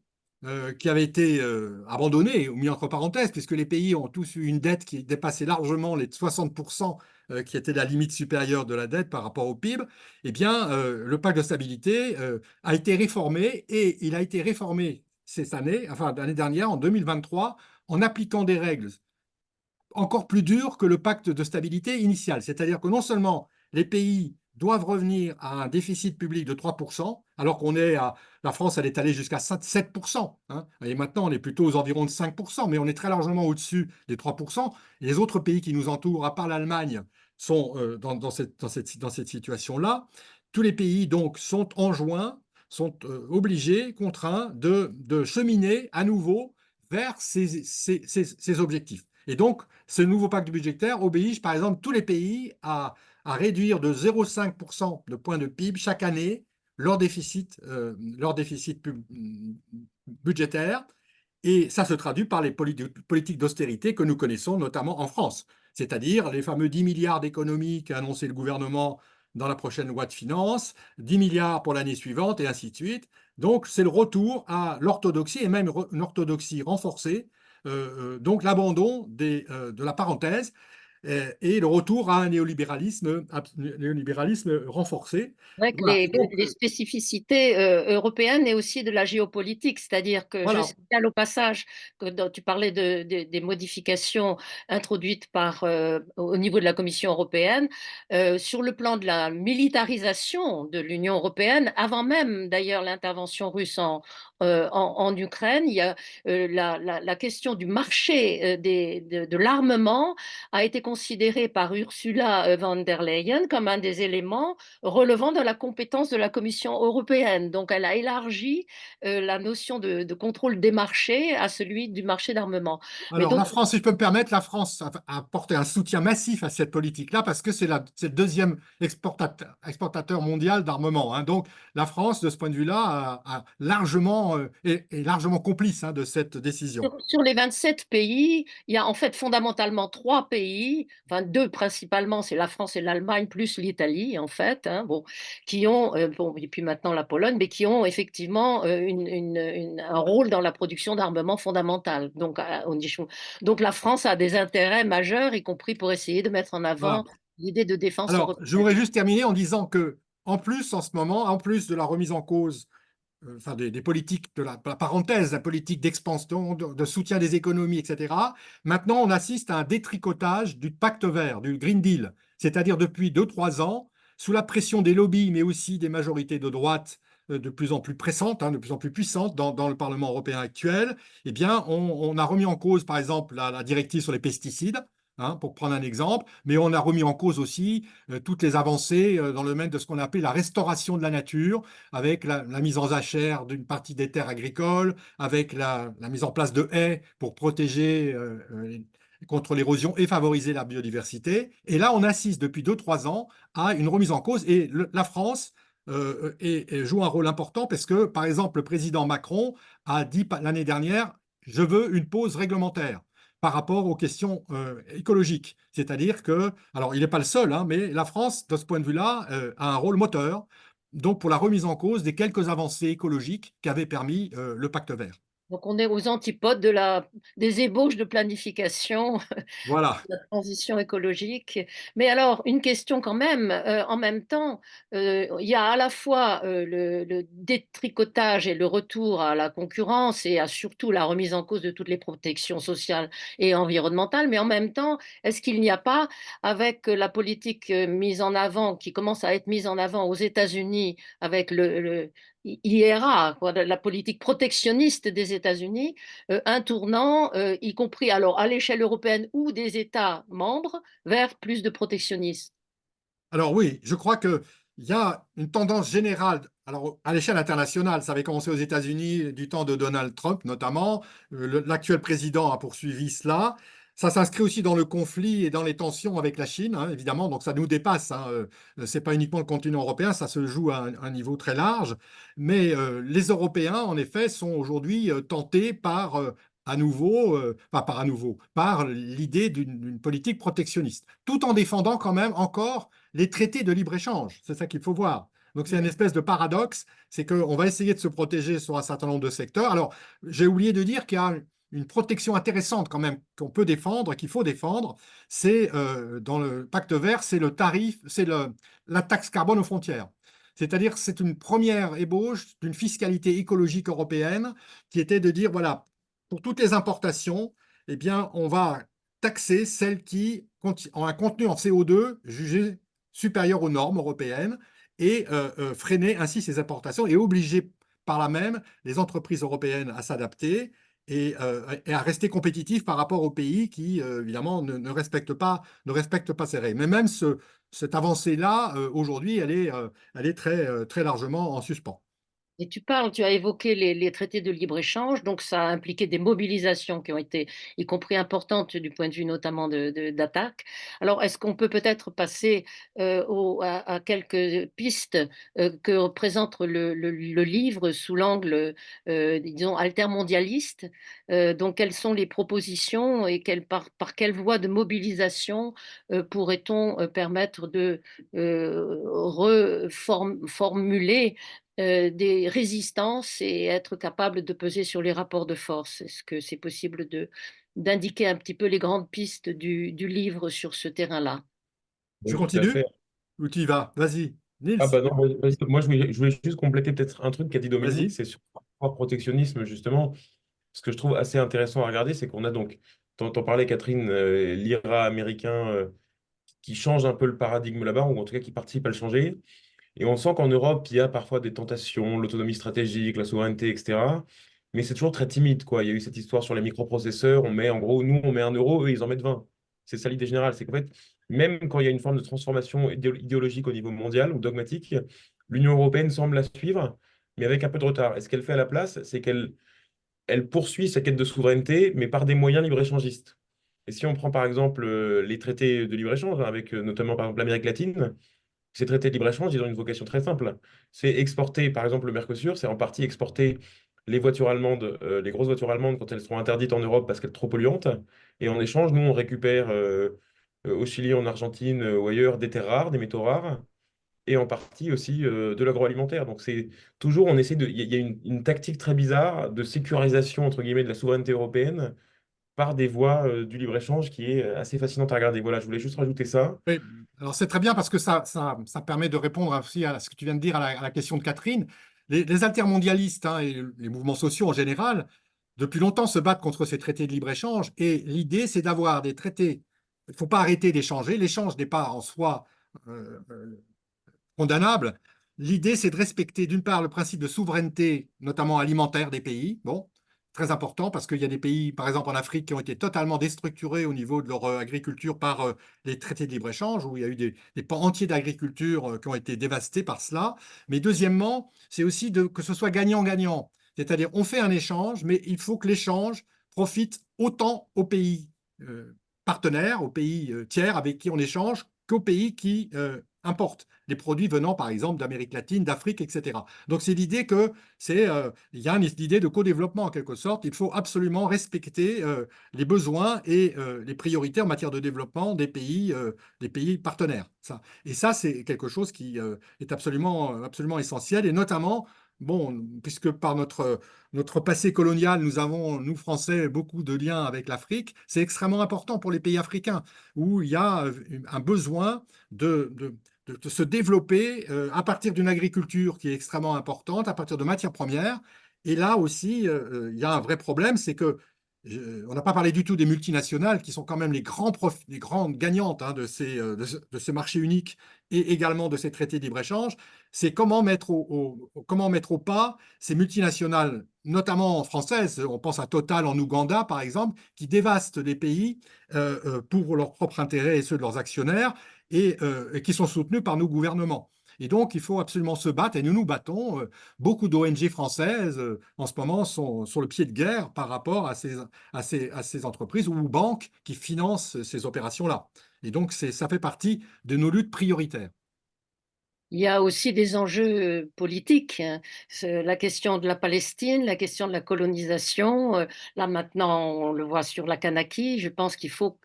qui avait été abandonné ou mis entre parenthèses, puisque les pays ont tous eu une dette qui dépassait largement les 60% qui était la limite supérieure de la dette par rapport au PIB, eh bien, le pacte de stabilité a été réformé et il a été réformé cette année, enfin l'année dernière, en 2023, en appliquant des règles encore plus dures que le pacte de stabilité initial. C'est-à-dire que non seulement les pays doivent revenir à un déficit public de 3%, alors qu'on est à... La France, elle est allée jusqu'à 7%. Hein, et maintenant, on est plutôt aux environs de 5%, mais on est très largement au-dessus des 3%. Les autres pays qui nous entourent, à part l'Allemagne, sont dans cette situation-là. Tous les pays, donc, sont enjoints, sont obligés, contraints de cheminer à nouveau vers ces objectifs. Et donc, ce nouveau pacte budgétaire oblige, par exemple, tous les pays à réduire de 0,5% de points de PIB chaque année leur déficit budgétaire. Et ça se traduit par les politiques d'austérité que nous connaissons, notamment en France, c'est-à-dire les fameux 10 milliards d'économies qu'a annoncé le gouvernement dans la prochaine loi de finances, 10 milliards pour l'année suivante, et ainsi de suite. Donc, c'est le retour à l'orthodoxie, et même une orthodoxie renforcée, donc l'abandon de la parenthèse, et le retour à un néolibéralisme renforcé. Vrai que Voilà. Et donc, les spécificités européennes et aussi de la géopolitique, c'est-à-dire que je voilà. signale au passage que tu parlais des modifications introduites au niveau de la Commission européenne sur le plan de la militarisation de l'Union européenne, avant même d'ailleurs l'intervention russe en Ukraine. Il y a la question du marché de l'armement a été considérée par Ursula von der Leyen comme un des éléments relevant de la compétence de la Commission européenne. Donc, elle a élargi la notion de contrôle des marchés à celui du marché d'armement. Mais Alors, donc, la France, si je peux me permettre, la France a apporté un soutien massif à cette politique-là parce que c'est le deuxième exportateur mondial d'armement. Hein. Donc, la France, de ce point de vue-là, est largement complice hein, de cette décision. sur les 27 pays, il y a en fait fondamentalement trois pays, enfin deux principalement, c'est la France et l'Allemagne, plus l'Italie en fait, hein, bon, qui ont, bon, et puis maintenant la Pologne, mais qui ont effectivement un rôle dans la production d'armement fondamental. Donc la France a des intérêts majeurs, y compris pour essayer de mettre en Voilà. avant l'idée de défense Alors, je européenne. voudrais juste terminer en disant que, en plus, en ce moment, en plus de la remise en cause enfin des politiques de la parenthèse, la politique d'expansion, de soutien des économies, etc. Maintenant, on assiste à un détricotage du pacte vert, du Green Deal. C'est-à-dire depuis 2-3 ans, sous la pression des lobbies, mais aussi des majorités de droite de plus en plus pressantes, hein, de plus en plus puissantes dans le Parlement européen actuel, eh bien, on a remis en cause, par exemple, la directive sur les pesticides, hein, pour prendre un exemple, mais on a remis en cause aussi toutes les avancées dans le domaine de ce qu'on appelle la restauration de la nature, avec la mise en jachère d'une partie des terres agricoles, avec la mise en place de haies pour protéger contre l'érosion et favoriser la biodiversité. Et là, on assiste depuis 2-3 ans à une remise en cause et la France joue un rôle important parce que, par exemple, le président Macron a dit l'année dernière, je veux une pause réglementaire par rapport aux questions écologiques. C'est-à-dire que, alors il n'est pas le seul, hein, mais la France, de ce point de vue-là, a un rôle moteur donc pour la remise en cause des quelques avancées écologiques qu'avait permis le Pacte vert. Donc on est aux antipodes des ébauches de planification Voilà. la transition écologique. Mais alors, une question quand même, en même temps, il y a à la fois le détricotage et le retour à la concurrence et à surtout la remise en cause de toutes les protections sociales et environnementales, mais en même temps, est-ce qu'il n'y a pas, avec la politique mise en avant, qui commence à être mise en avant aux États-Unis, avec le IRA, quoi, la politique protectionniste des États-Unis, un tournant, y compris alors à l'échelle européenne ou des États membres, vers plus de protectionnisme. Alors oui, je crois qu'il y a une tendance générale, alors à l'échelle internationale, ça avait commencé aux États-Unis du temps de Donald Trump notamment, l'actuel président a poursuivi cela. Ça s'inscrit aussi dans le conflit et dans les tensions avec la Chine, hein, évidemment, donc ça nous dépasse, hein, c'est pas uniquement le continent européen, ça se joue à un niveau très large, mais les Européens, en effet, sont aujourd'hui tentés par à nouveau, enfin par à nouveau, par l'idée d'une politique protectionniste, tout en défendant quand même encore les traités de libre-échange. C'est ça qu'il faut voir. Donc, c'est une Ouais. espèce de paradoxe, c'est qu'on va essayer de se protéger sur un certain nombre de secteurs. Alors, j'ai oublié de dire qu'il y a une protection intéressante quand même qu'on peut défendre, qu'il faut défendre, c'est dans le pacte vert, c'est le tarif, c'est la taxe carbone aux frontières. C'est-à-dire, c'est une première ébauche d'une fiscalité écologique européenne qui était de dire, voilà, pour toutes les importations, eh bien, on va taxer celles qui ont un contenu en CO2 jugé supérieur aux normes européennes et freiner ainsi ces importations et obliger par là même les entreprises européennes à s'adapter et à rester compétitifs par rapport aux pays qui, évidemment, ne respectent pas ces règles. Mais même cette avancée-là, aujourd'hui, elle est très, très largement en suspens. Et tu as évoqué les traités de libre-échange, donc ça a impliqué des mobilisations qui ont été, y compris importantes du point de vue notamment d'attaque. Alors, est-ce qu'on peut peut-être passer à quelques pistes que présente le livre sous l'angle, disons, altermondialiste? Donc, quelles sont les propositions et par quelle voie de mobilisation pourrait-on permettre de reformuler des résistances et être capable de peser sur les rapports de force. Est-ce que c'est possible d'indiquer un petit peu les grandes pistes du livre sur ce terrain-là? Je Oui, tout à continue fait. ou tu y vas? Vas-y, Ah Nils, bah non, moi je voulais juste compléter peut-être un truc qu'a dit Dominique, vas-y. c'est sur le rapport protectionnisme justement. Ce que je trouve assez intéressant à regarder, c'est qu'on a donc, t'en parlais Catherine, l'IRA américain qui change un peu le paradigme là-bas, ou en tout cas qui participe à le changer. Et on sent qu'en Europe, il y a parfois des tentations, l'autonomie stratégique, la souveraineté, etc. Mais c'est toujours très timide, quoi. Il y a eu cette histoire sur les microprocesseurs. On met, en gros, nous, on met 1 euro, eux, ils en mettent 20. C'est ça l'idée générale. C'est qu'en fait, même quand il y a une forme de transformation idéologique au niveau mondial ou dogmatique, l'Union européenne semble la suivre, mais avec un peu de retard. Et ce qu'elle fait à la place, c'est qu'elle poursuit sa quête de souveraineté, mais par des moyens libre-échangistes. Et si on prend par exemple les traités de libre-échange, hein, avec notamment par exemple l'Amérique latine, ces traités de libre-échange, ils ont une vocation très simple. C'est exporter, par exemple, le Mercosur, c'est en partie exporter les voitures allemandes, les grosses voitures allemandes quand elles seront interdites en Europe parce qu'elles sont trop polluantes. Et en échange, nous, on récupère au Chili, en Argentine ou ailleurs des terres rares, des métaux rares, et en partie aussi de l'agroalimentaire. Donc c'est toujours, on essaie de, il y a une tactique très bizarre de sécurisation, entre guillemets, de la souveraineté européenne par des voies du libre-échange qui est assez fascinante à regarder. Voilà, je voulais juste rajouter ça. Oui, alors c'est très bien parce que ça permet de répondre aussi à ce que tu viens de dire à la question de Catherine. Les altermondialistes, hein, et les mouvements sociaux en général, depuis longtemps se battent contre ces traités de libre-échange. Et l'idée, c'est d'avoir des traités. Il ne faut pas arrêter d'échanger. L'échange n'est pas en soi condamnable. L'idée, c'est de respecter d'une part le principe de souveraineté, notamment alimentaire des pays. Bon, très important parce qu'il y a des pays, par exemple en Afrique, qui ont été totalement déstructurés au niveau de leur agriculture par les traités de libre-échange, où il y a eu des pans entiers d'agriculture qui ont été dévastés par cela. Mais deuxièmement, c'est aussi que ce soit gagnant-gagnant. C'est-à-dire, on fait un échange, mais il faut que l'échange profite autant aux pays partenaires, aux pays tiers avec qui on échange, qu'aux pays qui importent les produits venant, par exemple, d'Amérique latine, d'Afrique, etc. Donc, c'est l'idée que il y a une idée de co-développement en quelque sorte. Il faut absolument respecter les besoins et les priorités en matière de développement des pays partenaires. Ça. Et ça, c'est quelque chose qui est absolument essentiel, et notamment, bon, puisque par notre passé colonial, nous avons, nous Français, beaucoup de liens avec l'Afrique, c'est extrêmement important pour les pays africains, où il y a un besoin de se développer à partir d'une agriculture qui est extrêmement importante, à partir de matières premières. Et là aussi, il y a un vrai problème, c'est que on n'a pas parlé du tout des multinationales qui sont quand même les grandes gagnantes hein, de ce marché unique et également de ces traités de libre-échange. C'est comment comment mettre au pas ces multinationales, notamment françaises, on pense à Total en Ouganda par exemple, qui dévastent les pays pour leur propre intérêt et ceux de leurs actionnaires et qui sont soutenues par nos gouvernements. Et donc, il faut absolument se battre, et nous nous battons. Beaucoup d'ONG françaises, en ce moment, sont sur le pied de guerre par rapport à ces entreprises ou banques qui financent ces opérations-là. Et donc, ça fait partie de nos luttes prioritaires. Il y a aussi des enjeux politiques, hein. La question de la Palestine, la question de la colonisation. Là maintenant, on le voit sur la Kanaki. Je pense qu'il faut,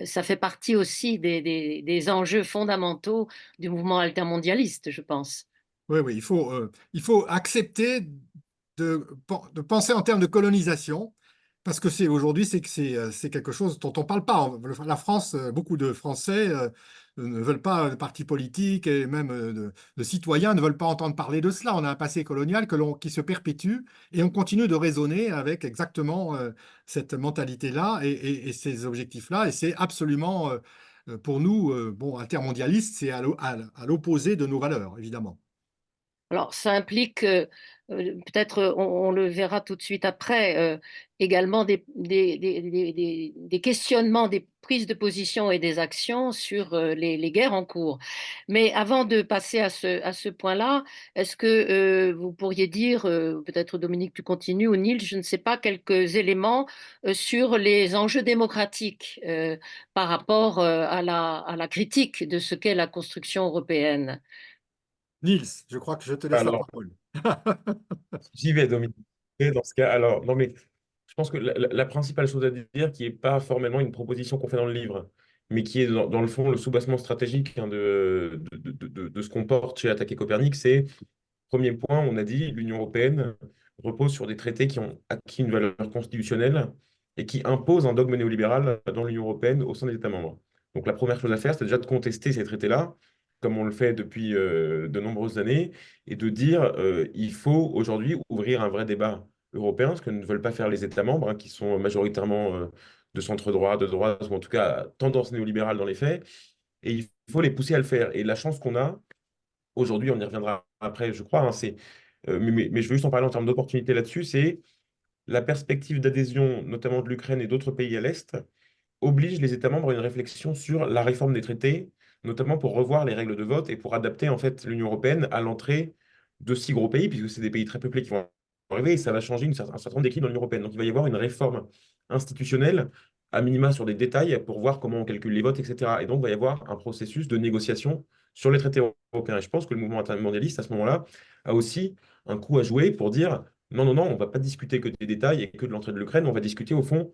ça fait partie aussi des enjeux fondamentaux du mouvement altermondialiste, je pense. Oui, oui, il faut accepter de penser en termes de colonisation, parce que aujourd'hui, c'est quelque chose dont on ne parle pas. La France, beaucoup de Français ne veulent pas de partis politiques, et même de citoyens ne veulent pas entendre parler de cela. On a un passé colonial qui se perpétue, et on continue de raisonner avec exactement cette mentalité-là et ces objectifs-là. Et c'est absolument, pour nous, bon, altermondialiste, c'est à l'opposé de nos valeurs, évidemment. Alors, ça implique, peut-être, on le verra tout de suite après, également des questionnements, des prises de position et des actions sur les guerres en cours. Mais avant de passer à ce point-là, est-ce que vous pourriez dire, peut-être Dominique, tu continues, ou Nils, je ne sais pas, quelques éléments sur les enjeux démocratiques par rapport à la critique de ce qu'est la construction européenne? Niels, je crois que je te laisse la Alors, parole. j'y vais, Dominique. Et dans ce cas, alors, non, mais je pense que la principale chose à dire, qui n'est pas formellement une proposition qu'on fait dans le livre, mais qui est dans le fond le soubassement stratégique hein, de ce qu'on porte chez Attaquer Copernic, c'est, premier point, on a dit, l'Union européenne repose sur des traités qui ont acquis une valeur constitutionnelle et qui imposent un dogme néolibéral dans l'Union européenne au sein des États membres. Donc la première chose à faire, c'est déjà de contester ces traités-là, comme on le fait depuis de nombreuses années, et de dire il faut aujourd'hui ouvrir un vrai débat européen, ce que ne veulent pas faire les États membres, hein, qui sont majoritairement de centre droit, de droite, ou en tout cas tendance néolibérale dans les faits, et il faut les pousser à le faire. Et la chance qu'on a, aujourd'hui, on y reviendra après, je crois, hein, mais je veux juste en parler en termes d'opportunité là-dessus, c'est la perspective d'adhésion, notamment de l'Ukraine et d'autres pays à l'Est, oblige les États membres à une réflexion sur la réforme des traités, notamment pour revoir les règles de vote et pour adapter en fait l'Union européenne à l'entrée de six gros pays, puisque c'est des pays très peuplés qui vont arriver, et ça va changer un certain nombre d'équilibres dans l'Union européenne. Donc il va y avoir une réforme institutionnelle, à minima sur des détails, pour voir comment on calcule les votes, etc. Et donc il va y avoir un processus de négociation sur les traités européens. Et je pense que le mouvement intermondialiste, à ce moment-là, a aussi un coup à jouer pour dire non, non, non, on ne va pas discuter que des détails et que de l'entrée de l'Ukraine, on va discuter au fond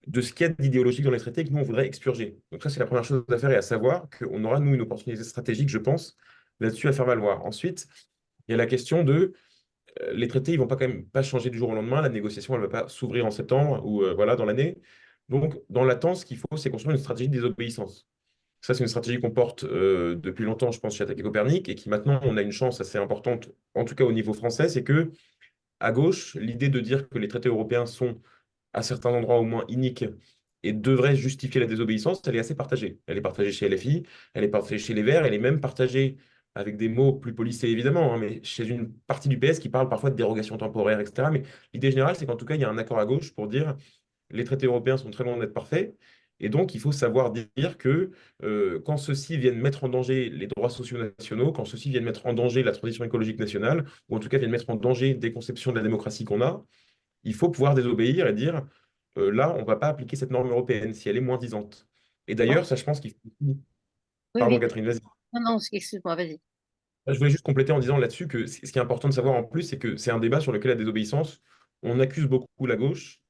de ce qu'il y a d'idéologique dans les traités que nous, on voudrait expurger. Donc ça, c'est la première chose à faire et à savoir qu'on aura, nous, une opportunité stratégique, je pense, là-dessus à faire valoir. Ensuite, il y a la question de les traités, ils vont pas quand même pas changer du jour au lendemain. La négociation, elle ne va pas s'ouvrir en septembre ou voilà, dans l'année. Donc, dans l'attente, ce qu'il faut, c'est construire une stratégie de désobéissance. Ça, c'est une stratégie qu'on porte depuis longtemps, je pense, chez Attaquer Copernic, et qui maintenant, on a une chance assez importante, en tout cas au niveau français, c'est que à gauche, l'idée de dire que les traités européens sont à certains endroits au moins iniques et devraient justifier la désobéissance, elle est assez partagée. Elle est partagée chez LFI, elle est partagée chez les Verts, elle est même partagée avec des mots plus polissés évidemment, hein, mais chez une partie du PS qui parle parfois de dérogation temporaire, etc. Mais l'idée générale, c'est qu'en tout cas, il y a un accord à gauche pour dire les traités européens sont très loin d'être parfaits. Et donc, il faut savoir dire que quand ceux-ci viennent mettre en danger les droits sociaux nationaux, quand ceux-ci viennent mettre en danger la transition écologique nationale, ou en tout cas viennent mettre en danger des conceptions de la démocratie qu'on a, il faut pouvoir désobéir et dire là, on ne va pas appliquer cette norme européenne si elle est moins disante. Et d'ailleurs, ça, je pense qu'il faut. Oui, Pardon, oui. Catherine, vas-y. Non, non, excuse-moi, vas-y. Je voulais juste compléter en disant là-dessus que ce qui est important de savoir en plus, c'est que c'est un débat sur lequel la désobéissance, on accuse beaucoup la gauche,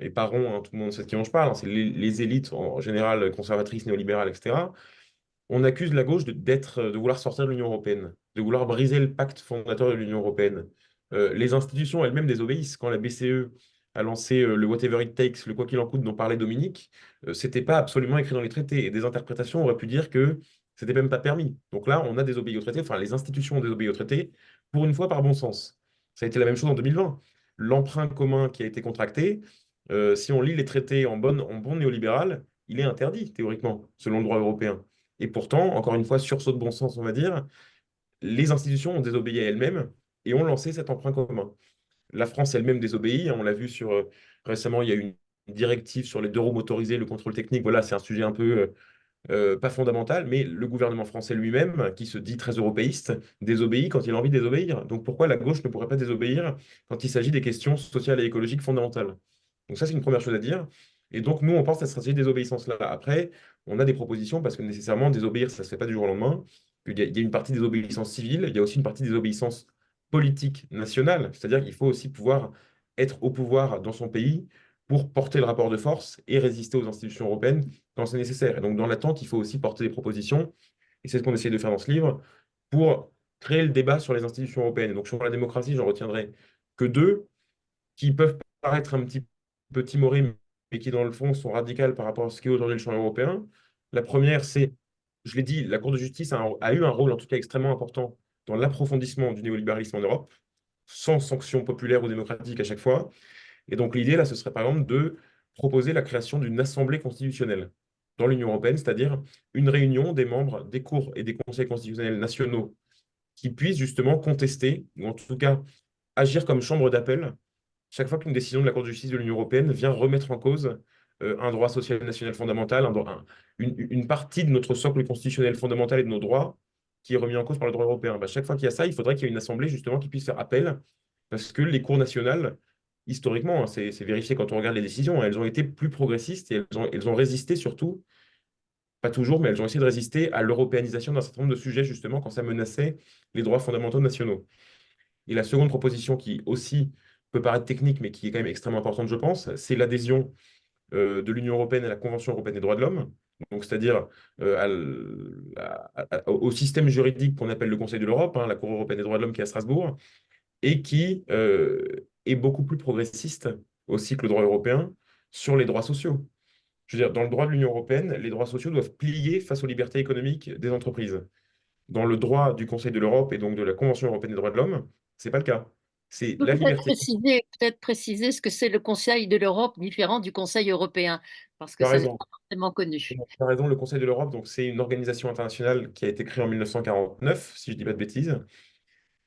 et pas rond, hein, tout le monde sait de qui on parle, hein, c'est les élites en général conservatrices, néolibérales, etc. On accuse la gauche de vouloir sortir de l'Union européenne, de vouloir briser le pacte fondateur de l'Union européenne. Les institutions elles-mêmes désobéissent. Quand la BCE a lancé le whatever it takes, le quoi qu'il en coûte dont parlait Dominique, c'était pas absolument écrit dans les traités. Et des interprétations auraient pu dire que c'était même pas permis. Donc là, on a désobéi au traité, enfin les institutions ont désobéi au traité, pour une fois par bon sens. Ça a été la même chose en 2020. L'emprunt commun qui a été contracté, si on lit les traités en bon néolibéral, il est interdit, théoriquement, selon le droit européen. Et pourtant, encore une fois, sursaut de bon sens, on va dire, les institutions ont désobéi à elles-mêmes et ont lancé cet emprunt commun. La France elle-même désobéit, hein, on l'a vu récemment, il y a eu une directive sur les deux roues motorisées, le contrôle technique, voilà, c'est un sujet un peu pas fondamental, mais le gouvernement français lui-même, qui se dit très européiste, désobéit quand il a envie de désobéir. Donc pourquoi la gauche ne pourrait pas désobéir quand il s'agit des questions sociales et écologiques fondamentales? Donc ça, c'est une première chose à dire. Et donc nous, on pense à cette stratégie de désobéissance-là. Après, on a des propositions parce que nécessairement, désobéir, ça ne se fait pas du jour au lendemain. Il y a une partie des désobéissance civile, il y a aussi une partie des désobéissance politique nationale, c'est-à-dire qu'il faut aussi pouvoir être au pouvoir dans son pays pour porter le rapport de force et résister aux institutions européennes quand c'est nécessaire. Et donc, dans l'attente, il faut aussi porter des propositions, et c'est ce qu'on essaie de faire dans ce livre, pour créer le débat sur les institutions européennes. Et donc, sur la démocratie, j'en retiendrai que deux, qui peuvent paraître un petit peu timorés, mais qui, dans le fond, sont radicales par rapport à ce qu'est aujourd'hui le champ européen. La première, c'est, je l'ai dit, la Cour de justice a eu un rôle, en tout cas, extrêmement important dans l'approfondissement du néolibéralisme en Europe, sans sanction populaire ou démocratique à chaque fois. Et donc l'idée, là, ce serait par exemple de proposer la création d'une assemblée constitutionnelle dans l'Union européenne, c'est-à-dire une réunion des membres des cours et des conseils constitutionnels nationaux qui puissent justement contester, ou en tout cas agir comme chambre d'appel, chaque fois qu'une décision de la Cour de justice de l'Union européenne vient remettre en cause un droit social national fondamental, une partie de notre socle constitutionnel fondamental et de nos droits qui est remis en cause par le droit européen. Bah, chaque fois qu'il y a ça, il faudrait qu'il y ait une assemblée justement qui puisse faire appel, parce que les cours nationales, historiquement, hein, c'est vérifié quand on regarde les décisions, hein, elles ont été plus progressistes et elles ont résisté surtout, pas toujours, mais elles ont essayé de résister à l'européanisation d'un certain nombre de sujets, justement, quand ça menaçait les droits fondamentaux nationaux. Et la seconde proposition qui aussi peut paraître technique, mais qui est quand même extrêmement importante, je pense, c'est l'adhésion de l'Union européenne à la Convention européenne des droits de l'homme, donc c'est-à-dire au système juridique qu'on appelle le Conseil de l'Europe, hein, la Cour européenne des droits de l'homme qui est à Strasbourg, et qui est beaucoup plus progressiste aussi que le droit européen sur les droits sociaux. Je veux dire, dans le droit de l'Union européenne, les droits sociaux doivent plier face aux libertés économiques des entreprises. Dans le droit du Conseil de l'Europe et donc de la Convention européenne des droits de l'homme, ce n'est pas le cas. C'est Vous la pouvez liberté. peut-être préciser ce que c'est le Conseil de l'Europe différent du Conseil européen, parce que Tu as ça n'est raison. pas forcément connu. Tu as raison, le Conseil de l'Europe, donc c'est une organisation internationale qui a été créée en 1949, si je ne dis pas de bêtises,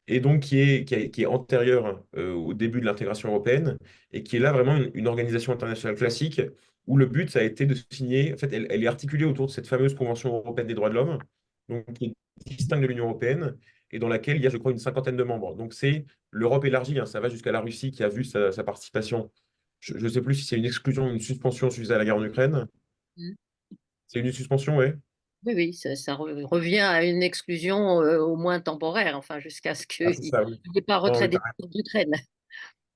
et donc qui est antérieure au début de l'intégration européenne, et qui est là vraiment une organisation internationale classique, où le but, ça a été de signer, en fait, elle est articulée autour de cette fameuse Convention européenne des droits de l'homme, donc qui est distincte de l'Union européenne, et dans laquelle il y a, je crois, une cinquantaine de membres. Donc c'est l'Europe élargie, hein, ça va jusqu'à la Russie qui a vu sa participation. Je ne sais plus si c'est une exclusion ou une suspension suite à la guerre en Ukraine. Mm. C'est une suspension, oui. Oui, oui, ça revient à une exclusion au moins temporaire, enfin, jusqu'à ce Ah, qu'il c'est n'y ça, oui. ait pas Non, retrait oui, des troupes d'Ukraine.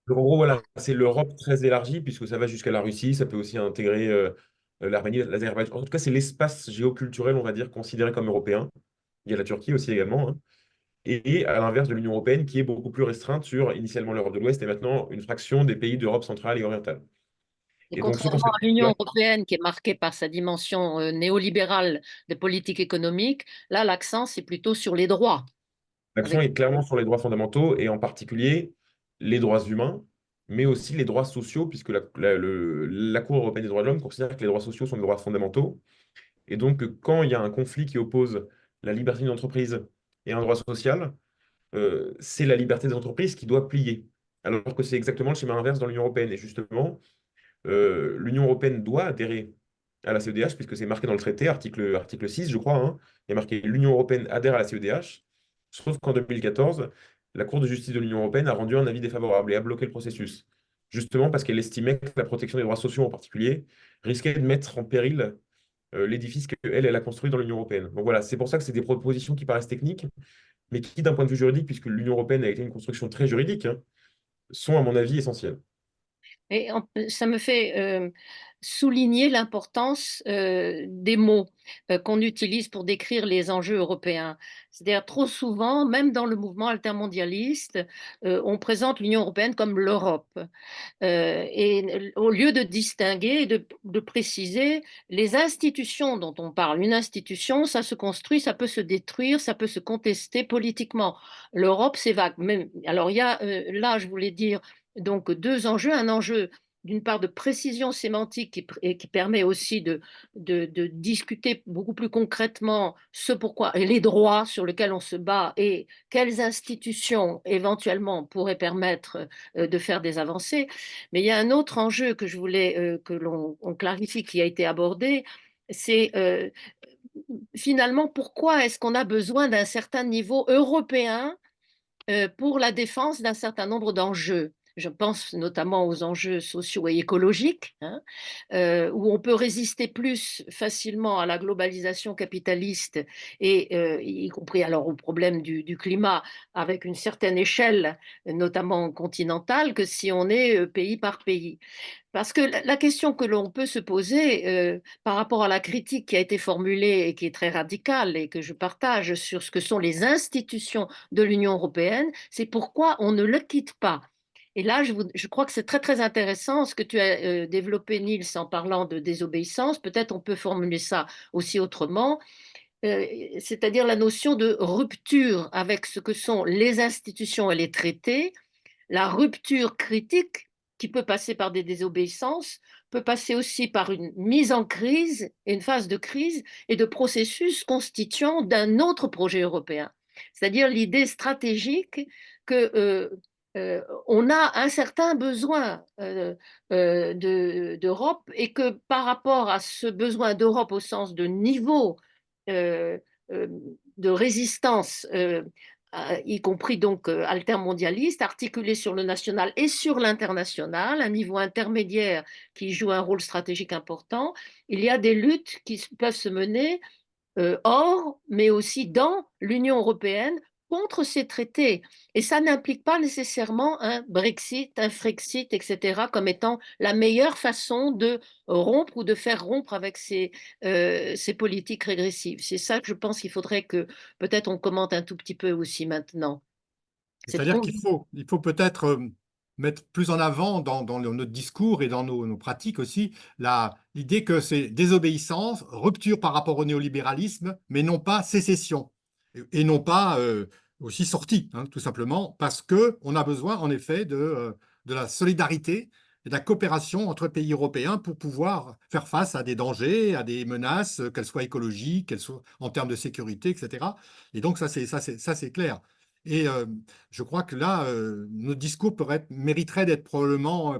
donc, en gros, voilà, c'est l'Europe très élargie, puisque ça va jusqu'à la Russie, ça peut aussi intégrer l'Arménie, l'Azerbaïdjan. En tout cas, c'est l'espace géoculturel, on va dire, considéré comme européen. Il y a la Turquie aussi également, hein. Et à l'inverse de l'Union européenne, qui est beaucoup plus restreinte sur initialement l'Europe de l'Ouest et maintenant une fraction des pays d'Europe centrale et orientale. Et Et donc, ce contrairement conseil à l'Union européenne, qui est marquée par sa dimension néolibérale des politiques économiques, là, l'accent, c'est plutôt sur les droits. l'accent Avec... est clairement sur les droits fondamentaux et en particulier les droits humains, mais aussi les droits sociaux, puisque la Cour européenne des droits de l'homme considère que les droits sociaux sont des droits fondamentaux. Et donc, quand il y a un conflit qui oppose la liberté d'une entreprise et un droit social, c'est la liberté des entreprises qui doit plier. Alors que c'est exactement le schéma inverse dans l'Union européenne. Et justement, l'Union européenne doit adhérer à la CEDH, puisque c'est marqué dans le traité, article 6, je crois, hein. Il y a marqué l'Union européenne adhère à la CEDH, sauf qu'en 2014, la Cour de justice de l'Union européenne a rendu un avis défavorable et a bloqué le processus. Justement parce qu'elle estimait que la protection des droits sociaux en particulier risquait de mettre en péril l'édifice qu'elle a construit dans l'Union européenne. Donc voilà, c'est pour ça que c'est des propositions qui paraissent techniques, mais qui, d'un point de vue juridique, puisque l'Union européenne a été une construction très juridique, hein, sont, à mon avis, essentielles. Et ça me fait souligner l'importance des mots qu'on utilise pour décrire les enjeux européens. C'est-à-dire trop souvent, même dans le mouvement altermondialiste, on présente l'Union européenne comme l'Europe. Et au lieu de distinguer et de préciser les institutions dont on parle. Une institution, ça se construit, ça peut se détruire, ça peut se contester politiquement. L'Europe, c'est vague. Même, alors il y a là, je voulais dire, donc deux enjeux. Un enjeu d'une part de précision sémantique et qui permet aussi de discuter beaucoup plus concrètement ce pourquoi et les droits sur lesquels on se bat et quelles institutions éventuellement pourraient permettre de faire des avancées. Mais il y a un autre enjeu que je voulais que l'on clarifie qui a été abordé, c'est finalement pourquoi est-ce qu'on a besoin d'un certain niveau européen pour la défense d'un certain nombre d'enjeux. Je pense notamment aux enjeux sociaux et écologiques, hein, où on peut résister plus facilement à la globalisation capitaliste et y compris alors au problème du climat avec une certaine échelle, notamment continentale, que si on est pays par pays. Parce que la question que l'on peut se poser par rapport à la critique qui a été formulée et qui est très radicale et que je partage sur ce que sont les institutions de l'Union européenne, c'est pourquoi on ne le quitte pas. Et là, je crois que c'est très, très intéressant ce que tu as développé, Niels, en parlant de désobéissance. Peut-être on peut formuler ça aussi autrement, c'est-à-dire la notion de rupture avec ce que sont les institutions et les traités, la rupture critique qui peut passer par des désobéissances, peut passer aussi par une mise en crise, une phase de crise et de processus constituant d'un autre projet européen. C'est-à-dire l'idée stratégique que on a un certain besoin d'Europe et que par rapport à ce besoin d'Europe au sens de niveau euh, euh, de résistance y compris donc altermondialiste, articulé sur le national et sur l'international, un niveau intermédiaire qui joue un rôle stratégique important. Il y a des luttes qui peuvent se mener hors, mais aussi dans l'Union européenne contre ces traités. Et ça n'implique pas nécessairement un Brexit, un Frexit, etc., comme étant la meilleure façon de rompre ou de faire rompre avec ces politiques régressives. C'est ça que je pense qu'il faudrait que peut-être on commente un tout petit peu aussi maintenant. Cette C'est-à-dire qu'il faut peut-être mettre plus en avant dans notre discours et dans nos pratiques aussi l'idée que c'est désobéissance, rupture par rapport au néolibéralisme, mais non pas sécession et non pas aussi sortie, hein, tout simplement, parce qu'on a besoin en effet de la solidarité et de la coopération entre pays européens pour pouvoir faire face à des dangers, à des menaces, qu'elles soient écologiques, qu'elles soient en termes de sécurité, etc. Et donc ça c'est clair. Et je crois que là, notre discours mériterait d'être probablement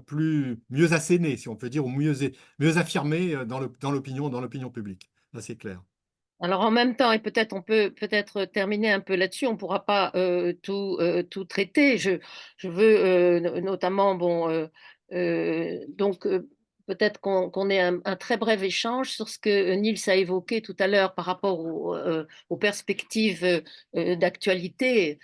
mieux asséné, si on peut dire, ou mieux affirmé dans l'opinion publique. Là, c'est clair. Alors en même temps, et peut-être on peut peut-être terminer un peu là-dessus, on ne pourra pas tout traiter. Je veux notamment, bon, donc peut-être qu'on ait un très bref échange sur ce que Niels a évoqué tout à l'heure par rapport aux perspectives d'actualité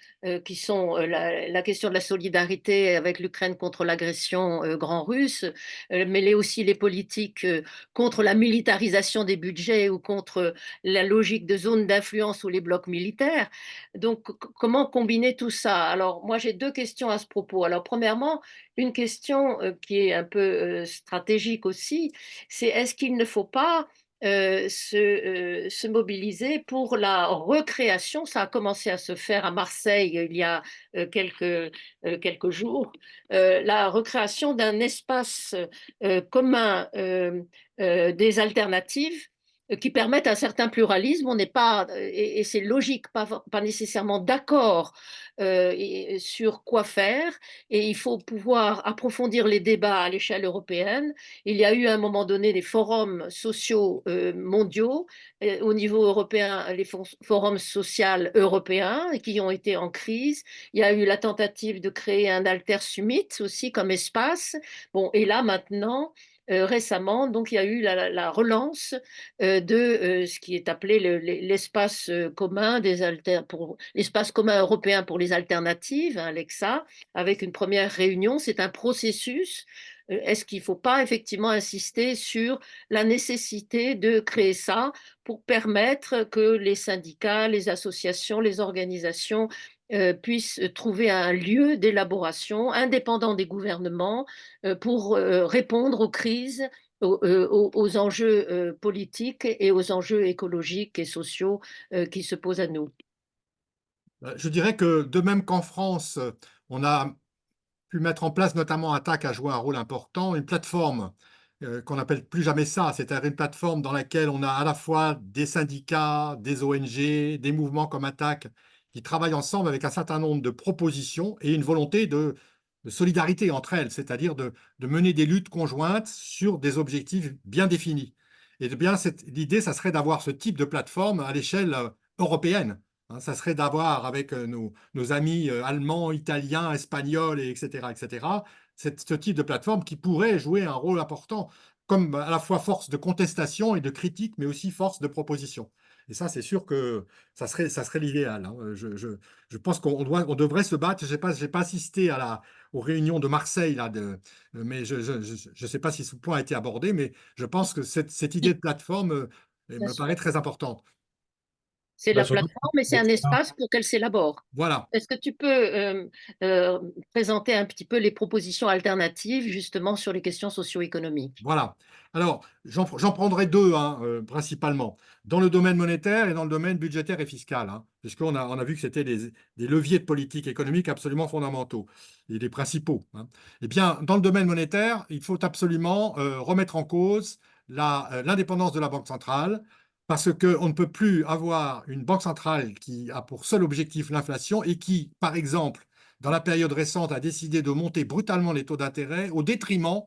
qui sont la question de la solidarité avec l'Ukraine contre l'agression grand russe, mais aussi les politiques contre la militarisation des budgets ou contre la logique de zone d'influence ou les blocs militaires. Donc, comment combiner tout ça? Alors, moi, j'ai deux questions à ce propos. Alors, premièrement, une question qui est un peu stratégique aussi, c'est est-ce qu'il ne faut pas se mobiliser pour la recréation? Ça a commencé à se faire à Marseille il y a quelques jours, la recréation d'un espace commun des alternatives qui permettent un certain pluralisme. On n'est pas, et c'est logique, pas nécessairement d'accord sur quoi faire, et il faut pouvoir approfondir les débats à l'échelle européenne. Il y a eu à un moment donné des forums sociaux mondiaux, au niveau européen, les forums sociaux européens qui ont été en crise. Il y a eu la tentative de créer un alter summit aussi comme espace. Bon, et là maintenant, récemment, donc il y a eu la relance de ce qui est appelé l'espace commun l'espace commun européen pour les alternatives, hein, l'EXA, avec une première réunion. C'est un processus. Est-ce qu'il ne faut pas effectivement insister sur la nécessité de créer ça pour permettre que les syndicats, les associations, les organisations puissent trouver un lieu d'élaboration indépendant des gouvernements pour répondre aux crises, aux enjeux politiques et aux enjeux écologiques et sociaux qui se posent à nous. Je dirais que de même qu'en France, on a pu mettre en place, notamment Attac a joué un rôle important, une plateforme qu'on appelle plus jamais ça, c'est-à-dire une plateforme dans laquelle on a à la fois des syndicats, des ONG, des mouvements comme Attac qui travaillent ensemble avec un certain nombre de propositions et une volonté de solidarité entre elles, c'est-à-dire de mener des luttes conjointes sur des objectifs bien définis. Et bien, l'idée, ça serait d'avoir ce type de plateforme à l'échelle européenne. Hein, ça serait d'avoir avec nos amis allemands, italiens, espagnols, etc., ce type de plateforme qui pourrait jouer un rôle important, comme à la fois force de contestation et de critique, mais aussi force de proposition. Et ça, c'est sûr que ça serait l'idéal. Hein. Je pense on devrait se battre. J'ai pas assisté aux réunions de Marseille, là, mais je ne sais pas si ce point a été abordé, mais je pense que cette idée de plateforme Bien me sûr. paraît très importante. C'est Bah, la surtout, plateforme et c'est un espace pour qu'elle s'élabore. Voilà. Est-ce que tu peux présenter un petit peu les propositions alternatives justement sur les questions socio-économiques? Voilà. Alors, j'en prendrai deux, hein, principalement, dans le domaine monétaire et dans le domaine budgétaire et fiscal, hein, on a vu que c'était des leviers de politique économique absolument fondamentaux et les principaux. Hein. Eh bien, dans le domaine monétaire, il faut absolument remettre en cause l'indépendance de la Banque centrale, parce qu'on ne peut plus avoir une Banque centrale qui a pour seul objectif l'inflation et qui, par exemple, dans la période récente, a décidé de monter brutalement les taux d'intérêt au détriment